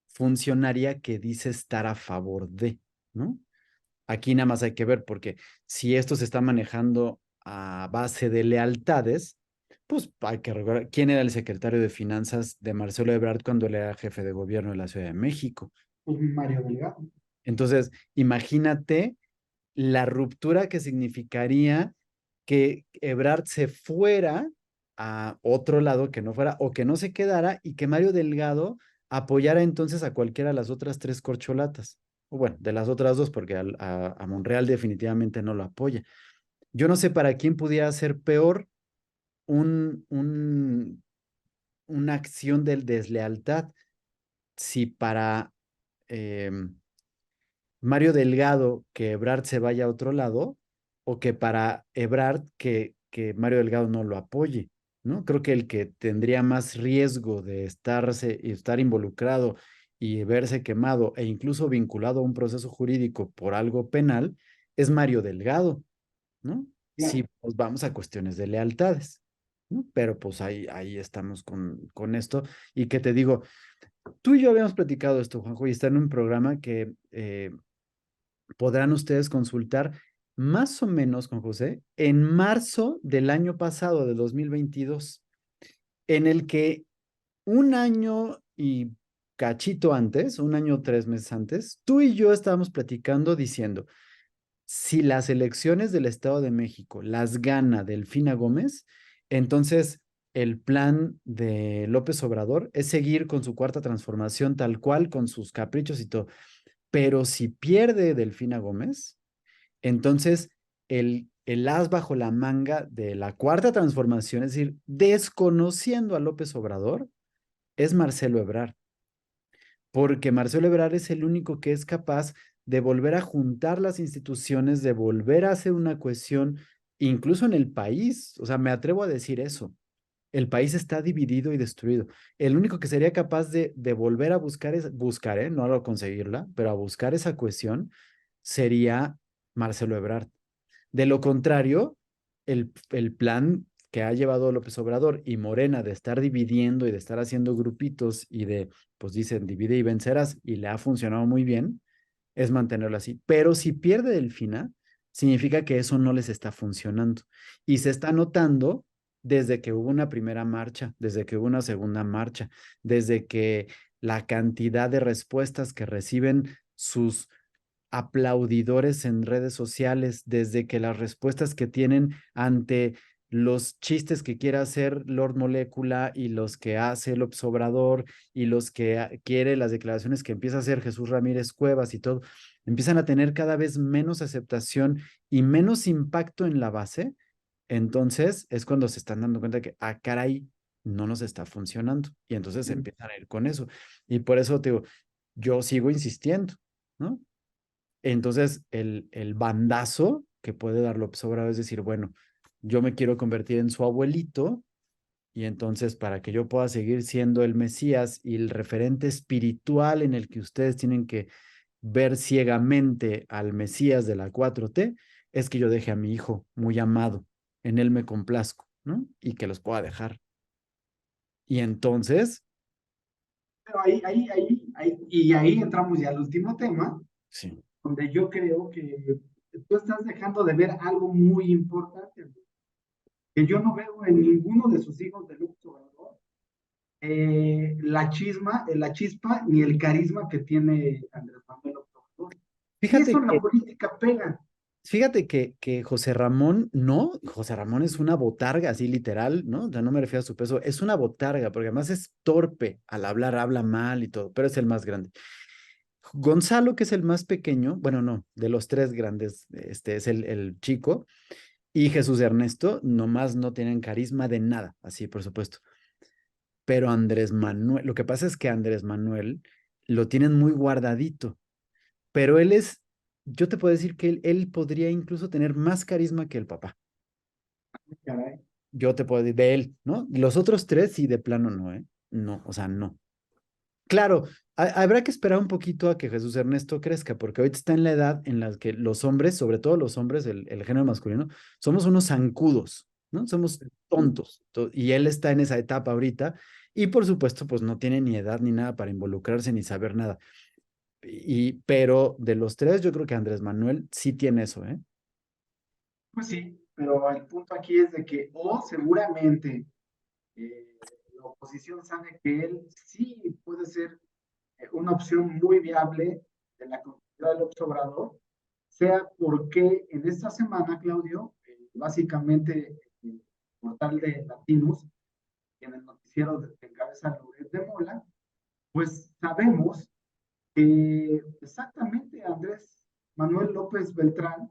funcionaria que dice estar a favor de, ¿no? Aquí nada más hay que ver, porque si esto se está manejando a base de lealtades, pues hay que recordar quién era el secretario de Finanzas de Marcelo Ebrard cuando él era jefe de gobierno de la Ciudad de México. Pues Mario Delgado. Entonces, imagínate la ruptura que significaría que Ebrard se fuera a otro lado que no fuera o que no se quedara y que Mario Delgado apoyara entonces a cualquiera de las otras tres corcholatas. O bueno, de las otras dos, porque a Monreal definitivamente no lo apoya. Yo no sé para quién pudiera ser peor un, un, una acción de deslealtad, si para Mario Delgado que Ebrard se vaya a otro lado o que para Ebrard que Mario Delgado no lo apoye, ¿no? Creo que el que tendría más riesgo de estar involucrado y verse quemado e incluso vinculado a un proceso jurídico por algo penal es Mario Delgado, ¿no? Si Claro. pues vamos a cuestiones de lealtades, ¿no? Pero pues ahí estamos con esto. Y que te digo, tú y yo habíamos platicado esto, Juanjo, y está en un programa que podrán ustedes consultar más o menos con José en marzo del año pasado, de 2022, en el que un año y cachito antes, un año 3 meses antes, tú y yo estábamos platicando diciendo, si las elecciones del Estado de México las gana Delfina Gómez, entonces el plan de López Obrador es seguir con su cuarta transformación tal cual, con sus caprichos y todo. Pero si pierde Delfina Gómez, entonces el as bajo la manga de la cuarta transformación, es decir, desconociendo a López Obrador, es Marcelo Ebrard, porque Marcelo Ebrard es el único que es capaz de volver a juntar las instituciones, de volver a hacer una cohesión, incluso en el país. O sea, me atrevo a decir eso. El país está dividido y destruido. El único que sería capaz de volver a buscar, no a conseguirla, pero a buscar esa cohesión sería Marcelo Ebrard. De lo contrario, el plan que ha llevado López Obrador y Morena de estar dividiendo y de estar haciendo grupitos y de, pues dicen, divide y vencerás, y le ha funcionado muy bien, es mantenerlo así. Pero si pierde Delfina, significa que eso no les está funcionando. Y se está notando desde que hubo una primera marcha, desde que hubo una segunda marcha, desde que la cantidad de respuestas que reciben sus aplaudidores en redes sociales, desde que las respuestas que tienen ante los chistes que quiere hacer Lord Molécula y los que hace el Obrador y los que quiere las declaraciones que empieza a hacer Jesús Ramírez Cuevas y todo, empiezan a tener cada vez menos aceptación y menos impacto en la base. Entonces es cuando se están dando cuenta que, caray, no nos está funcionando. Y entonces empiezan a ir con eso. Y por eso te digo, yo sigo insistiendo, ¿no? Entonces, el bandazo que puede dar López Obrador es decir, bueno, yo me quiero convertir en su abuelito y entonces para que yo pueda seguir siendo el Mesías y el referente espiritual en el que ustedes tienen que ver ciegamente al Mesías de la 4T, es que yo deje a mi hijo muy amado, en él me complazco, ¿no? Y que los pueda dejar. Y entonces, Pero y ahí entramos ya al último tema, sí, donde yo creo que tú estás dejando de ver algo muy importante, que yo no veo en ninguno de sus hijos de López Obrador, la chispa ni el carisma que tiene Andrés Manuel López Obrador. Y eso fíjate en la que política pega. Fíjate que José Ramón, no, José Ramón es una botarga, así literal, ¿no? O sea, no me refiero a su peso, es una botarga, porque además es torpe, al hablar habla mal y todo, pero es el más grande. Gonzalo, que es el más pequeño, bueno, no, de los tres grandes, este es el chico, y Jesús Ernesto, nomás no tienen carisma de nada, así por supuesto. Pero Andrés Manuel, lo que pasa es que Andrés Manuel lo tienen muy guardadito, pero yo te puedo decir que él podría incluso tener más carisma que el papá. Caray. Yo te puedo decir de él, ¿no? Los otros tres sí, de plano no, ¿eh? No, o sea, no. Claro, habrá que esperar un poquito a que Jesús Ernesto crezca, porque ahorita está en la edad en la que los hombres, sobre todo los hombres, el género masculino, somos unos zancudos, ¿no? Somos tontos. Y él está en esa etapa ahorita, y por supuesto, pues no tiene ni edad ni nada para involucrarse ni saber nada. Pero de los tres, yo creo que Andrés Manuel sí tiene eso, ¿eh? Pues sí, pero el punto aquí es de que, o seguramente la oposición sabe que él sí puede ser una opción muy viable de la continuidad del Obrador, sea porque en esta semana, Claudio, básicamente el portal de Latinos, en el noticiero de encabeza Loret de Mola, pues sabemos que exactamente Andrés Manuel López Beltrán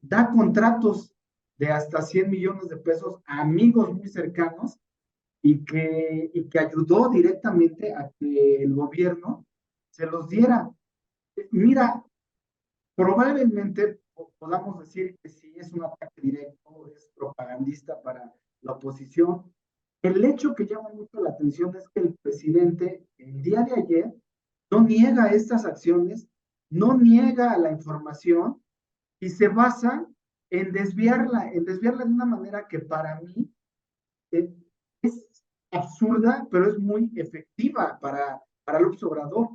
da contratos de hasta 100 millones de pesos a amigos muy cercanos y que ayudó directamente a que el gobierno se los diera. Mira, probablemente podamos decir que sí es un ataque directo, es propagandista para la oposición. El hecho que llama mucho la atención es que el presidente el día de ayer no niega estas acciones, no niega la información y se basa en desviarla de una manera que para mí eh, es absurda, pero es muy efectiva para López Obrador.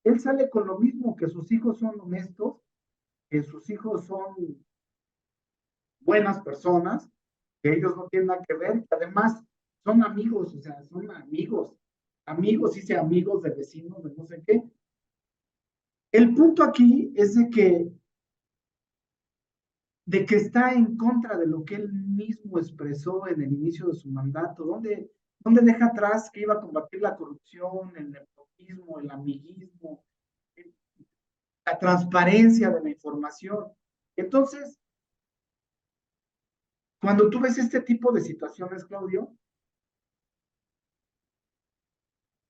Él sale con lo mismo, que sus hijos son honestos, que sus hijos son buenas personas, que ellos no tienen nada que ver, que además son amigos, o sea, son amigos, amigos, hice amigos de vecinos, de no sé qué. El punto aquí es de que está en contra de lo que él mismo expresó en el inicio de su mandato, donde deja atrás que iba a combatir la corrupción, el nepotismo, el amiguismo, la transparencia de la información. Entonces, cuando tú ves este tipo de situaciones, Claudio,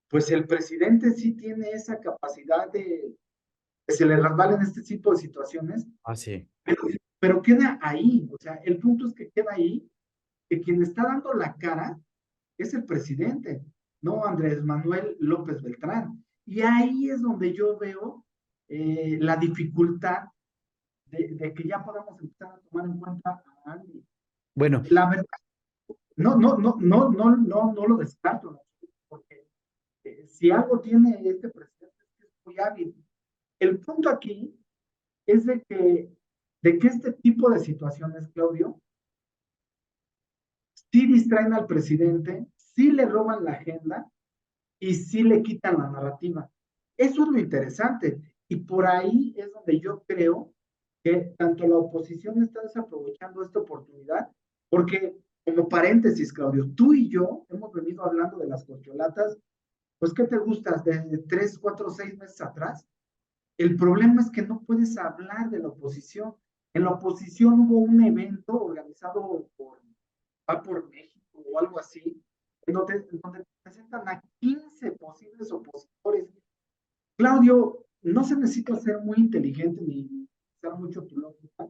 pues el presidente sí tiene esa capacidad de que se le resbalen este tipo de situaciones, Ah, sí. pero, pero queda ahí, o sea, el punto es que queda ahí, que quien está dando la cara es el presidente, no Andrés Manuel López Beltrán. Y ahí es donde yo veo la dificultad de que ya podamos empezar a tomar en cuenta a Andy. Bueno, La verdad, no lo descarto, ¿no? Porque si algo tiene este presidente es que es muy hábil. El punto aquí es de que este tipo de situaciones, Claudio, sí distraen al presidente, sí le roban la agenda y sí le quitan la narrativa. Eso es lo interesante. Y por ahí es donde yo creo que tanto la oposición está desaprovechando esta oportunidad, porque como paréntesis, Claudio, tú y yo hemos venido hablando de las corcholatas, pues, ¿qué te gusta? De 3, 4, 6 meses atrás. El problema es que no puedes hablar de la oposición. En la oposición hubo un evento organizado Va por México o algo así, en donde presentan a 15 posibles opositores. Claudio, no se necesita ser muy inteligente ni usar mucho tu lógica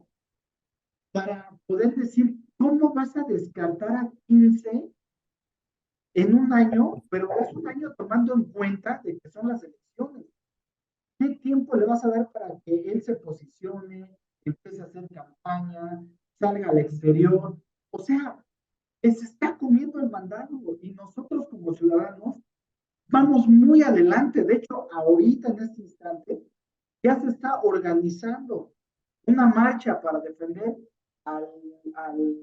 para poder decir cómo vas a descartar a 15 en un año, pero es un año tomando en cuenta de que son las elecciones. ¿Qué tiempo le vas a dar para que él se posicione, empiece a hacer campaña, salga al exterior? O sea, se está comiendo el mandado y nosotros como ciudadanos vamos muy adelante. De hecho, ahorita en este instante ya se está organizando una marcha para defender al, al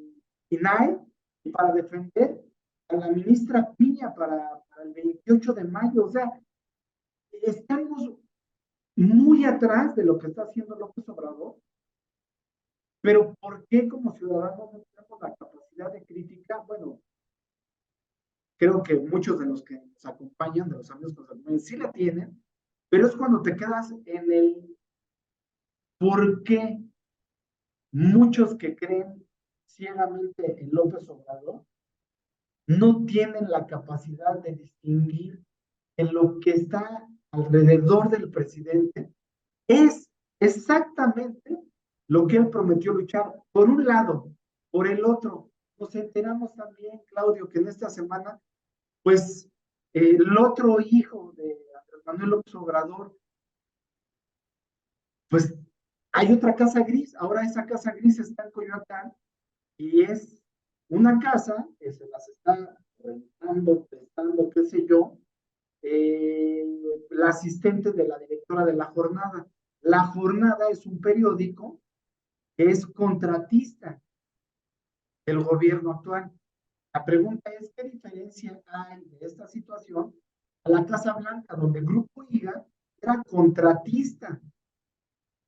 INAE y para defender a la ministra Piña para el 28 de mayo. O sea, estamos muy atrás de lo que está haciendo López Obrador, pero ¿por qué como ciudadanos no tenemos la capacidad de crítica? Bueno, creo que muchos de los que nos acompañan, de los amigos que nos acompañan, sí la tienen, pero es cuando te quedas en el por qué muchos que creen ciegamente en López Obrador no tienen la capacidad de distinguir en lo que está alrededor del presidente es exactamente lo que él prometió luchar. Por un lado, por el otro, nos enteramos también, Claudio, que en esta semana, pues, el otro hijo de Andrés Manuel López Obrador, pues, hay otra casa gris. Ahora esa casa gris está en Coyoacán y es una casa que se las está rentando, prestando, qué sé yo, la asistente de la directora de La Jornada. La Jornada es un periódico que es contratista del gobierno actual. La pregunta es, ¿qué diferencia hay de esta situación a la Casa Blanca, donde el Grupo IGA era contratista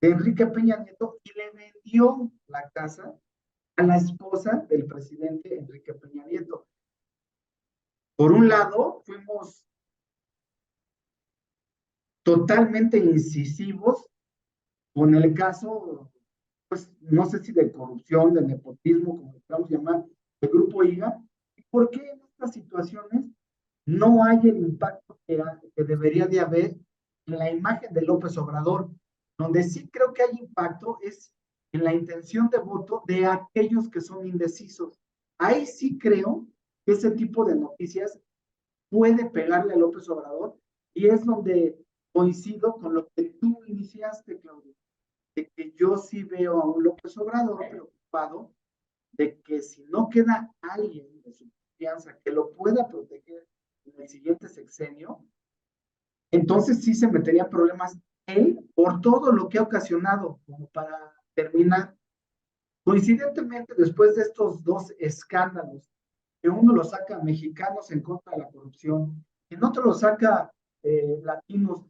de Enrique Peña Nieto y le vendió la casa a la esposa del presidente Enrique Peña Nieto. Por un lado, fuimos totalmente incisivos con el caso, pues no sé si de corrupción, de nepotismo, como estamos llamando, del Grupo IGA. ¿Por qué en estas situaciones no hay el impacto que debería de haber en la imagen de López Obrador? Donde sí creo que hay impacto es en la intención de voto de aquellos que son indecisos. Ahí sí creo que ese tipo de noticias puede pegarle a López Obrador y es donde coincido con lo que tú iniciaste, Claudio, de que yo sí veo a un López Obrador preocupado de que si no queda alguien de su confianza que lo pueda proteger en el siguiente sexenio, entonces sí se metería en problemas él por todo lo que ha ocasionado, como para terminar. Coincidentemente, después de estos dos escándalos, que uno lo saca mexicanos en contra de la corrupción, y en otro lo saca latinos,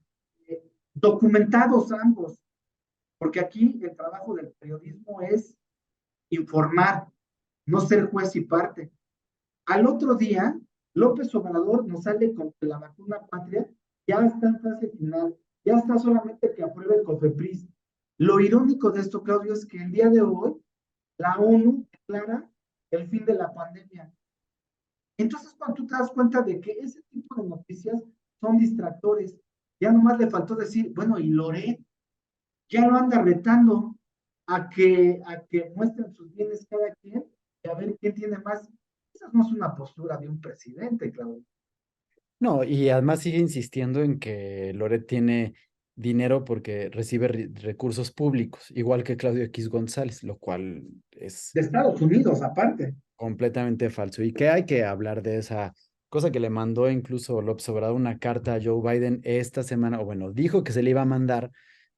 documentados ambos, porque aquí el trabajo del periodismo es informar, no ser juez y parte. Al otro día, López Obrador nos sale con que la vacuna patria ya está en fase final, ya está solamente que apruebe el COFEPRIS. Lo irónico de esto, Claudio, es que el día de hoy la ONU declara el fin de la pandemia. Entonces, cuando tú te das cuenta de que ese tipo de noticias son distractores, ya nomás le faltó decir, bueno, y Loret ya lo anda retando a que muestren sus bienes cada quien y a ver quién tiene más. Esa no es una postura de un presidente, Claudio. No, y además sigue insistiendo en que Loret tiene dinero porque recibe recursos públicos, igual que Claudio X González, lo cual es De Estados Unidos, aparte. completamente falso. Y que hay que hablar de esa cosa que le mandó incluso López Obrador una carta a Joe Biden esta semana, o bueno, dijo que se le iba a mandar.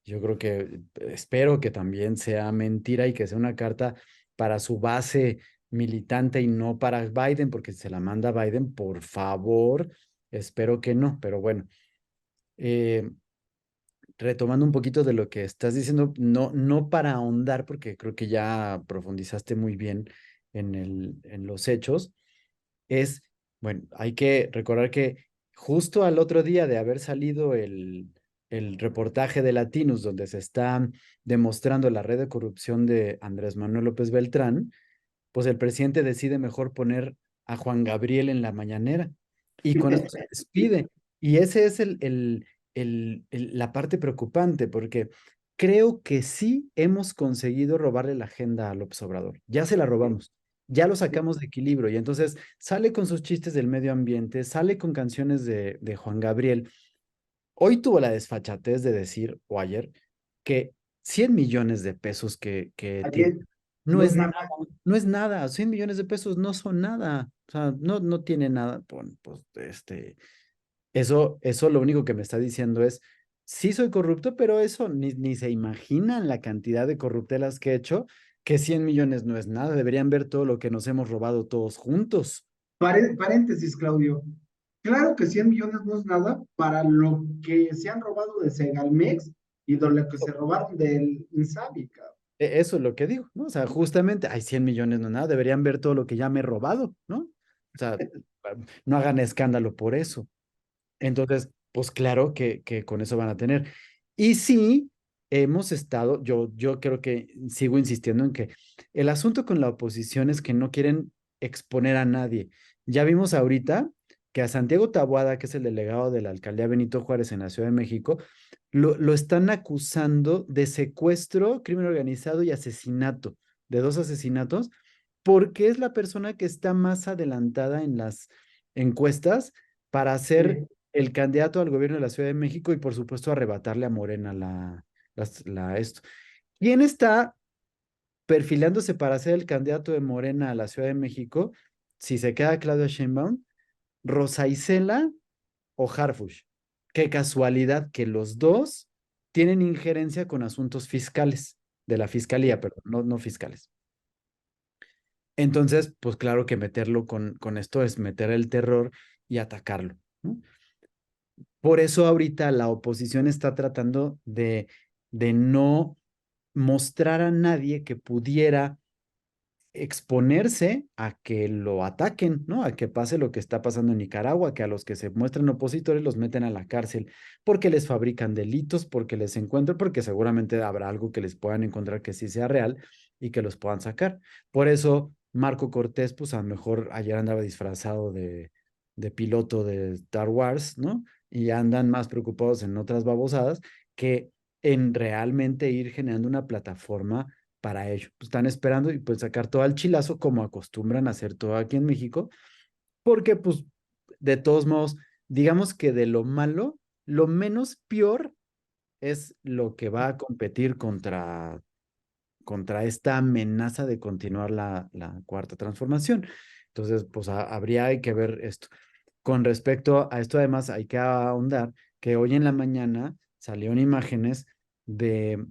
Yo creo que espero que también sea mentira y que sea una carta para su base militante y no para Biden, porque si se la manda a Biden, por favor, espero que no. Pero bueno, eh, retomando un poquito de lo que estás diciendo, no para ahondar, porque creo que ya profundizaste muy bien en los hechos es, bueno, hay que recordar que justo al otro día de haber salido el reportaje de Latinos, donde se está demostrando la red de corrupción de Andrés Manuel López Beltrán, pues el presidente decide mejor poner a Juan Gabriel en la mañanera y con eso se despide. Y ese es la parte preocupante, porque creo que sí hemos conseguido robarle la agenda a López Obrador. Ya se la robamos, ya lo sacamos de equilibrio y entonces sale con sus chistes del medio ambiente, sale con canciones de Juan Gabriel. Hoy tuvo la desfachatez de decir, o ayer, que 100 millones de pesos que tiene Ayer no no es es nada, nada. no es nada, 100 millones de pesos no son nada, o sea, no tiene nada, pues, eso lo único que me está diciendo es, sí soy corrupto, pero eso ni se imaginan la cantidad de corruptelas que he hecho, que 100 millones no es nada, deberían ver todo lo que nos hemos robado todos juntos. Paréntesis, Claudio. Claro que 100 millones no es nada para lo que se han robado de Segalmex y de lo que se robaron del Insabi, cabrón. Eso es lo que digo, ¿no? O sea, justamente, hay 100 millones, no nada, deberían ver todo lo que ya me he robado, ¿no? O sea, no hagan escándalo por eso. Entonces, pues claro que con eso van a tener. Y sí, hemos estado, yo creo que sigo insistiendo en que el asunto con la oposición es que no quieren exponer a nadie. Ya vimos ahorita que a Santiago Taboada, que es el delegado de la alcaldía Benito Juárez en la Ciudad de México, lo están acusando de secuestro, crimen organizado y asesinato, de dos asesinatos, porque es la persona que está más adelantada en las encuestas para ser Sí. el candidato al gobierno de la Ciudad de México y por supuesto arrebatarle a Morena esto. ¿Quién está perfilándose para ser el candidato de Morena a la Ciudad de México? Si se queda Claudia Sheinbaum, Rosa Isela o Harfush. Qué casualidad que los dos tienen injerencia con asuntos fiscales, de la fiscalía, pero no fiscales. Entonces, pues claro que meterlo con esto es meter el terror y atacarlo, ¿no? Por eso ahorita la oposición está tratando de no mostrar a nadie que pudiera exponerse a que lo ataquen, ¿no? A que pase lo que está pasando en Nicaragua, que a los que se muestran opositores los meten a la cárcel porque les fabrican delitos, porque les encuentran, porque seguramente habrá algo que les puedan encontrar que sí sea real y que los puedan sacar. Por eso Marco Cortés, pues a lo mejor ayer andaba disfrazado de piloto de Star Wars, ¿no? Y andan más preocupados en otras babosadas que en realmente ir generando una plataforma para ello. Pues están esperando y pues sacar todo al chilazo como acostumbran a hacer todo aquí en México, porque pues de todos modos, digamos que de lo malo, lo menos peor es lo que va a competir contra esta amenaza de continuar la cuarta transformación. Entonces, pues habría que ver esto. Con respecto a esto, además, hay que ahondar que hoy en la mañana salieron imágenes de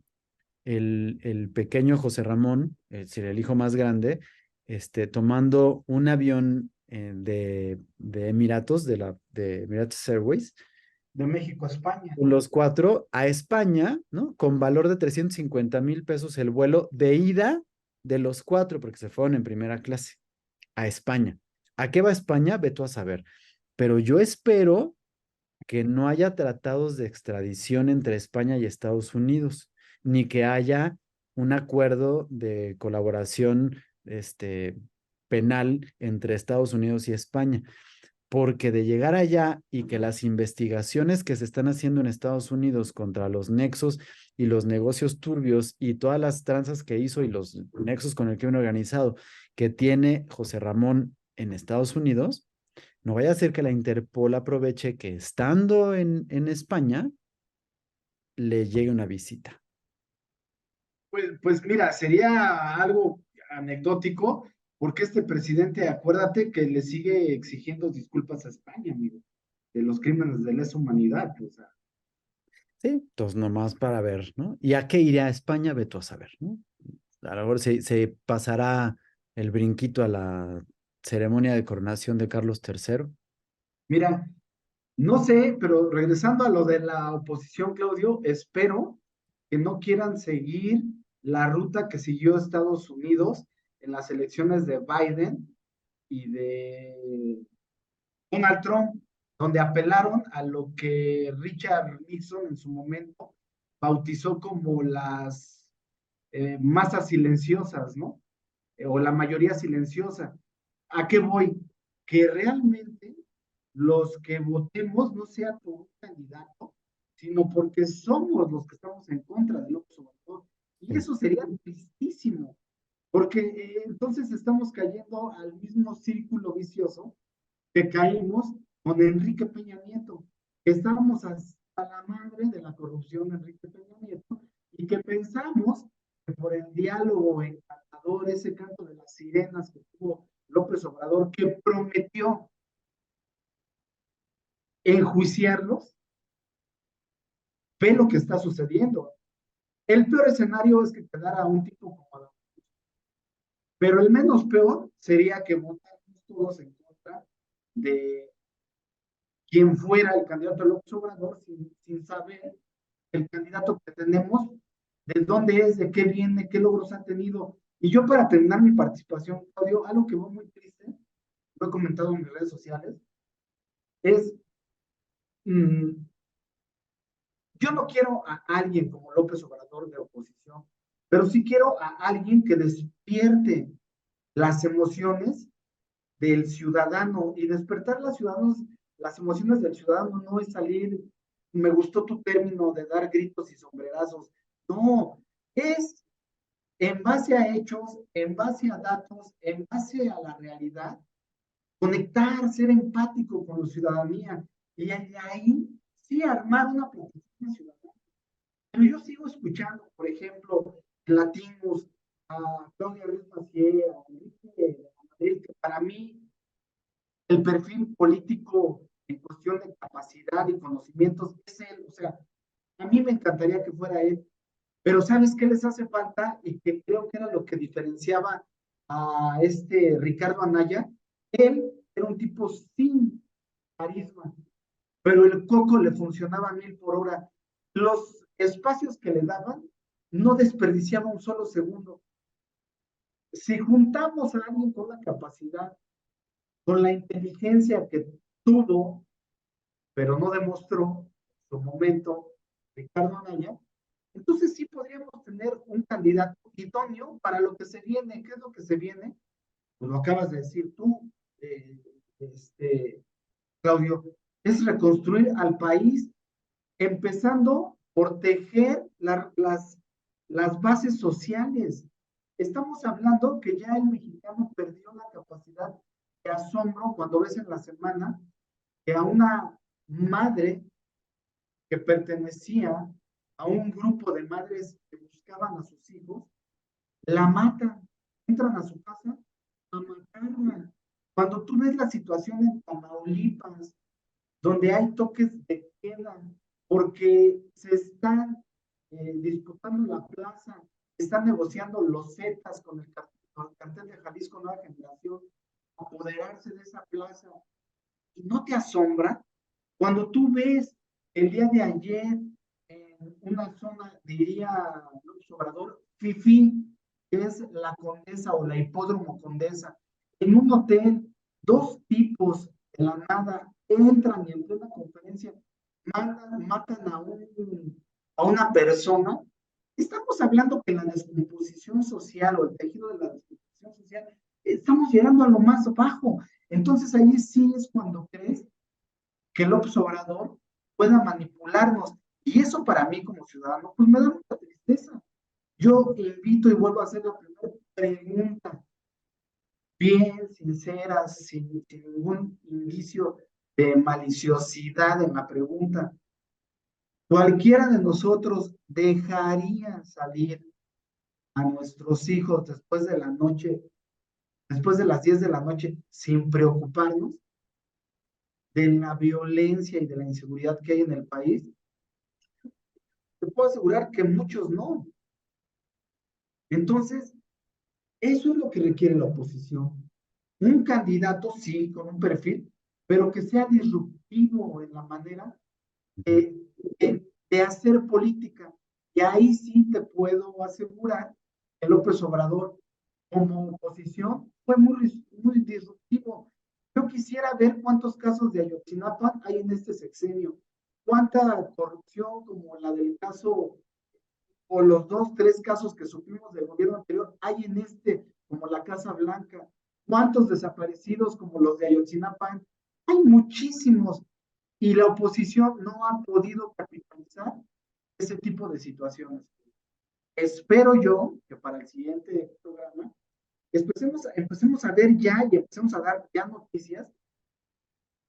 el pequeño José Ramón, es decir, el hijo más grande, tomando un avión de Emiratos, de Emirates Airways, De México a España. con los cuatro a España, ¿no? Con valor de 350,000 pesos el vuelo de ida de los cuatro, porque se fueron en primera clase a España. ¿A qué va España? Ve tú a saber. Pero yo espero que no haya tratados de extradición entre España y Estados Unidos, ni que haya un acuerdo de colaboración penal entre Estados Unidos y España, porque de llegar allá y que las investigaciones que se están haciendo en Estados Unidos contra los nexos y los negocios turbios y todas las tranzas que hizo y los nexos con el crimen organizado que tiene José Ramón en Estados Unidos, no vaya a ser que la Interpol aproveche que estando en España le llegue una visita. Pues mira, sería algo anecdótico, porque este presidente, acuérdate que le sigue exigiendo disculpas a España, amigo, de los crímenes de lesa humanidad. O sea, Sí, entonces nomás para ver, ¿no? ¿Y a qué irá a España? Ve tú a saber, ¿no? A lo mejor se pasará el brinquito a la ceremonia de coronación de Carlos III. mira, no sé, pero regresando a lo de la oposición, Claudio, espero que no quieran seguir la ruta que siguió Estados Unidos en las elecciones de Biden y de Donald Trump, donde apelaron a lo que Richard Nixon en su momento bautizó como las masas silenciosas, ¿no? O la mayoría silenciosa. ¿A qué voy? Que realmente los que votemos no sea por un candidato, sino porque somos los que estamos en contra del López Obrador. Y Sí. eso sería tristísimo, porque entonces estamos cayendo al mismo círculo vicioso que caímos con Enrique Peña Nieto. Estábamos hasta la madre de la corrupción de Enrique Peña Nieto y que pensamos que por el diálogo encantador, ese canto de las sirenas que tuvo López Obrador, que prometió enjuiciarlos, ve lo que está sucediendo. El peor escenario es que quedara un tipo como Adán, pero el menos peor sería que votáramos todos en contra de quien fuera el candidato López Obrador sin saber el candidato que tenemos, de dónde es, de qué viene, qué logros ha tenido. Y yo para terminar mi participación, Claudio, algo que fue muy triste, lo he comentado en mis redes sociales, es, mmm, yo no quiero a alguien como López Obrador de oposición, pero sí quiero a alguien que despierte las emociones del ciudadano y despertar las emociones del ciudadano no es salir, me gustó tu término de dar gritos y sombrerazos, no, es en base a hechos, en base a datos, en base a la realidad, conectar, ser empático con la ciudadanía y ahí sí armar una plataforma ciudadana. Pero yo sigo escuchando, por ejemplo, latinos, a Claudia Ruiz Macié, a Enrique Madrid, que para mí el perfil político en cuestión de capacidad y conocimientos es él. O sea, a mí me encantaría que fuera él, pero ¿sabes qué les hace falta? Y que creo que era lo que diferenciaba a este Ricardo Anaya. Él era un tipo sin carisma, pero el coco le funcionaba a 1000 por hora. Los espacios que le daban no desperdiciaba un solo segundo. Si juntamos a alguien con la capacidad, con la inteligencia que tuvo, pero no demostró en su momento Ricardo Anaya, entonces sí podríamos tener un candidato idóneo para lo que se viene. ¿Qué es lo que se viene? Pues lo acabas de decir tú, eh, este, Claudio, es reconstruir al país, empezando por tejer las bases sociales. Estamos hablando que ya el mexicano perdió la capacidad de asombro cuando ves en la semana que a una madre que pertenecía a un grupo de madres que buscaban a sus hijos, la matan, entran a su casa a matarla. Cuando tú ves la situación en Tamaulipas, donde hay toques de queda, porque se están disputando la plaza, están negociando los Zetas con el cartel de Jalisco Nueva Generación, apoderarse de esa plaza. ¿Y no te asombra cuando tú ves el día de ayer en una zona, diría López Obrador, FIFI, que es la Condesa o la Hipódromo Condesa, en un hotel, dos tipos de la nada entran y en plena conferencia matan a una persona? Estamos hablando que la descomposición social o el tejido de la descomposición social, estamos llegando a lo más bajo. Entonces ahí sí es cuando crees que López Obrador pueda manipularnos. Y eso para mí como ciudadano, pues me da mucha tristeza. Yo invito y vuelvo a hacer la primera pregunta, bien sincera, sin ningún indicio de maliciosidad en la pregunta. ¿Cualquiera de nosotros dejaría salir a nuestros hijos después de la noche, después de las 10 de la noche, sin preocuparnos de la violencia y de la inseguridad que hay en el país? Te puedo asegurar que muchos no. Entonces, eso es lo que requiere la oposición. Un candidato, sí, con un perfil, pero que sea disruptivo en la manera de hacer política. Y ahí sí te puedo asegurar que López Obrador, como oposición, fue muy disruptivo. Yo quisiera ver cuántos casos de Ayotzinapa hay en este sexenio, cuánta corrupción como la del caso o los dos, tres casos que supimos del gobierno anterior hay en este, como la Casa Blanca. ¿Cuántos desaparecidos como los de Ayotzinapa? Hay muchísimos. Y la oposición no ha podido capitalizar ese tipo de situaciones. Espero yo que para el siguiente programa empecemos a ver ya y empecemos a dar ya noticias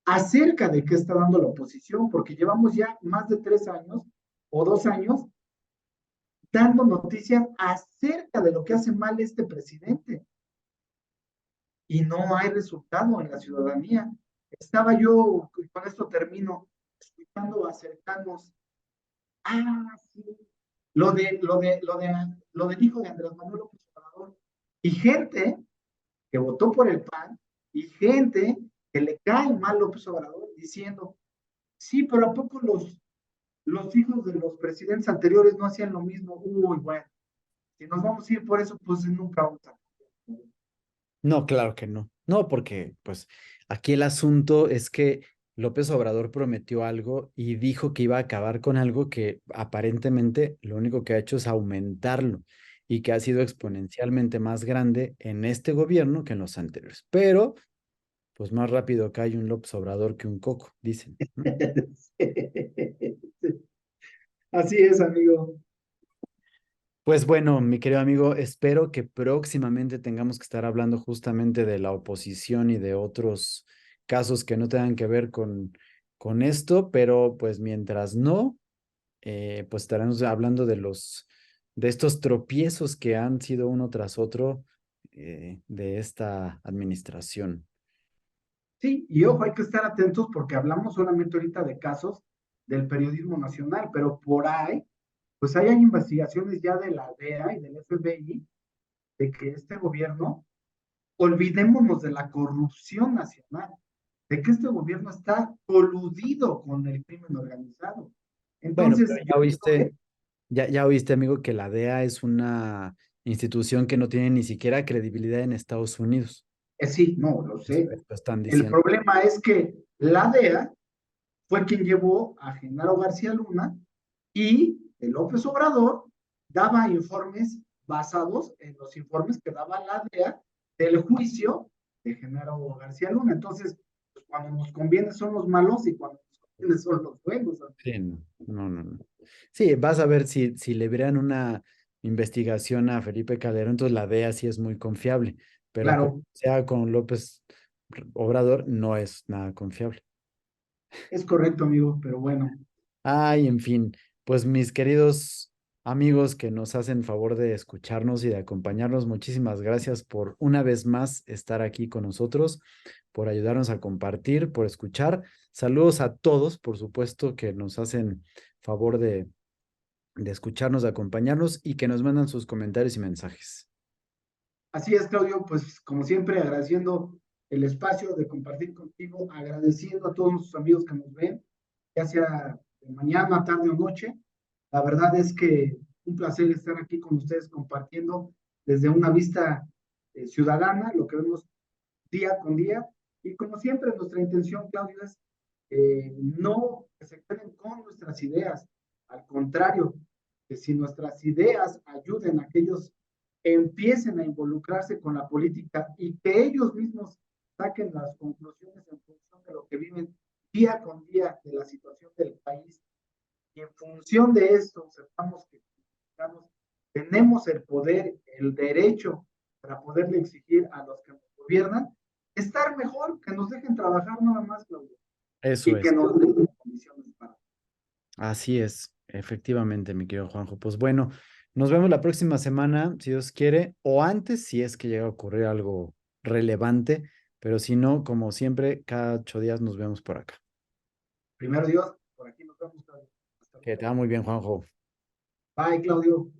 acerca de qué está dando la oposición, porque llevamos ya más de 3 años o 2 años dando noticias acerca de lo que hace mal este presidente y no hay resultado en la ciudadanía. Estaba yo, y con esto termino, escuchando a cercanos, sí, lo del hijo de Andrés Manuel López Obrador, y gente que votó por el PAN, y gente que le cae mal López Obrador, diciendo, sí, pero ¿a poco los hijos de los presidentes anteriores no hacían lo mismo? Uy, bueno, si nos vamos a ir por eso, pues nunca vamos a. No, claro que no. No, porque pues aquí el asunto es que López Obrador prometió algo y dijo que iba a acabar con algo que aparentemente lo único que ha hecho es aumentarlo y que ha sido exponencialmente más grande en este gobierno que en los anteriores. Pero, pues más rápido cae un López Obrador que un coco, dicen, ¿no? Así es, amigo. Pues bueno, mi querido amigo, espero que próximamente tengamos que estar hablando justamente de la oposición y de otros casos que no tengan que ver con esto, pero pues mientras no, pues estaremos hablando de estos tropiezos que han sido uno tras otro de esta administración. Sí, y ojo, hay que estar atentos porque hablamos solamente ahorita de casos del periodismo nacional, pero por ahí, pues hay investigaciones ya de la DEA y del FBI de que este gobierno, olvidémonos de la corrupción nacional, de que este gobierno está coludido con el crimen organizado. Bueno, pero Entonces, yo creo que ya oíste, amigo, que la DEA es una institución que no tiene ni siquiera credibilidad en Estados Unidos. sí, no, lo sé. Esto están El diciendo. problema es que la DEA fue quien llevó a Genaro García Luna y el López Obrador daba informes basados en los informes que daba la DEA del juicio de Genaro García Luna. Entonces, pues, cuando nos conviene son los malos y cuando nos conviene son los buenos. Sí, no. Sí, vas a ver si le verán una investigación a Felipe Calderón, entonces la DEA sí es muy confiable, pero como Claro, sea con López Obrador, no es nada confiable. es correcto, amigo, pero bueno, Ay, en fin, pues mis queridos amigos que nos hacen favor de escucharnos y de acompañarnos, muchísimas gracias por una vez más estar aquí con nosotros, por ayudarnos a compartir, por escuchar. Saludos a todos, por supuesto, que nos hacen favor de escucharnos, de acompañarnos y que nos mandan sus comentarios y mensajes. así es, Claudio, pues como siempre, agradeciendo el espacio de compartir contigo, agradeciendo a todos nuestros amigos que nos ven, ya sea de mañana, tarde o noche. La verdad es que un placer estar aquí con ustedes compartiendo desde una vista ciudadana, lo que vemos día con día. Y como siempre, nuestra intención, Claudio, es no que se queden con nuestras ideas, al contrario, que si nuestras ideas ayuden a que ellos empiecen a involucrarse con la política y que ellos mismos saquen las conclusiones en función de lo que viven día con día de la situación del país y en función de esto sepamos que tenemos el poder, el derecho para poderle exigir a los que nos gobiernan estar mejor, que nos dejen trabajar nada más, Claudio, Eso y que es, nos den condiciones para. así es, efectivamente, mi querido Juanjo. Pues bueno, nos vemos la próxima semana, si Dios quiere, o antes, si es que llega a ocurrir algo relevante, pero si no, como siempre, cada 8 días nos vemos por acá. Primero Dios, por aquí nos vemos, Claudio. Hasta Que te luego. va muy bien, Juanjo. Bye, Claudio.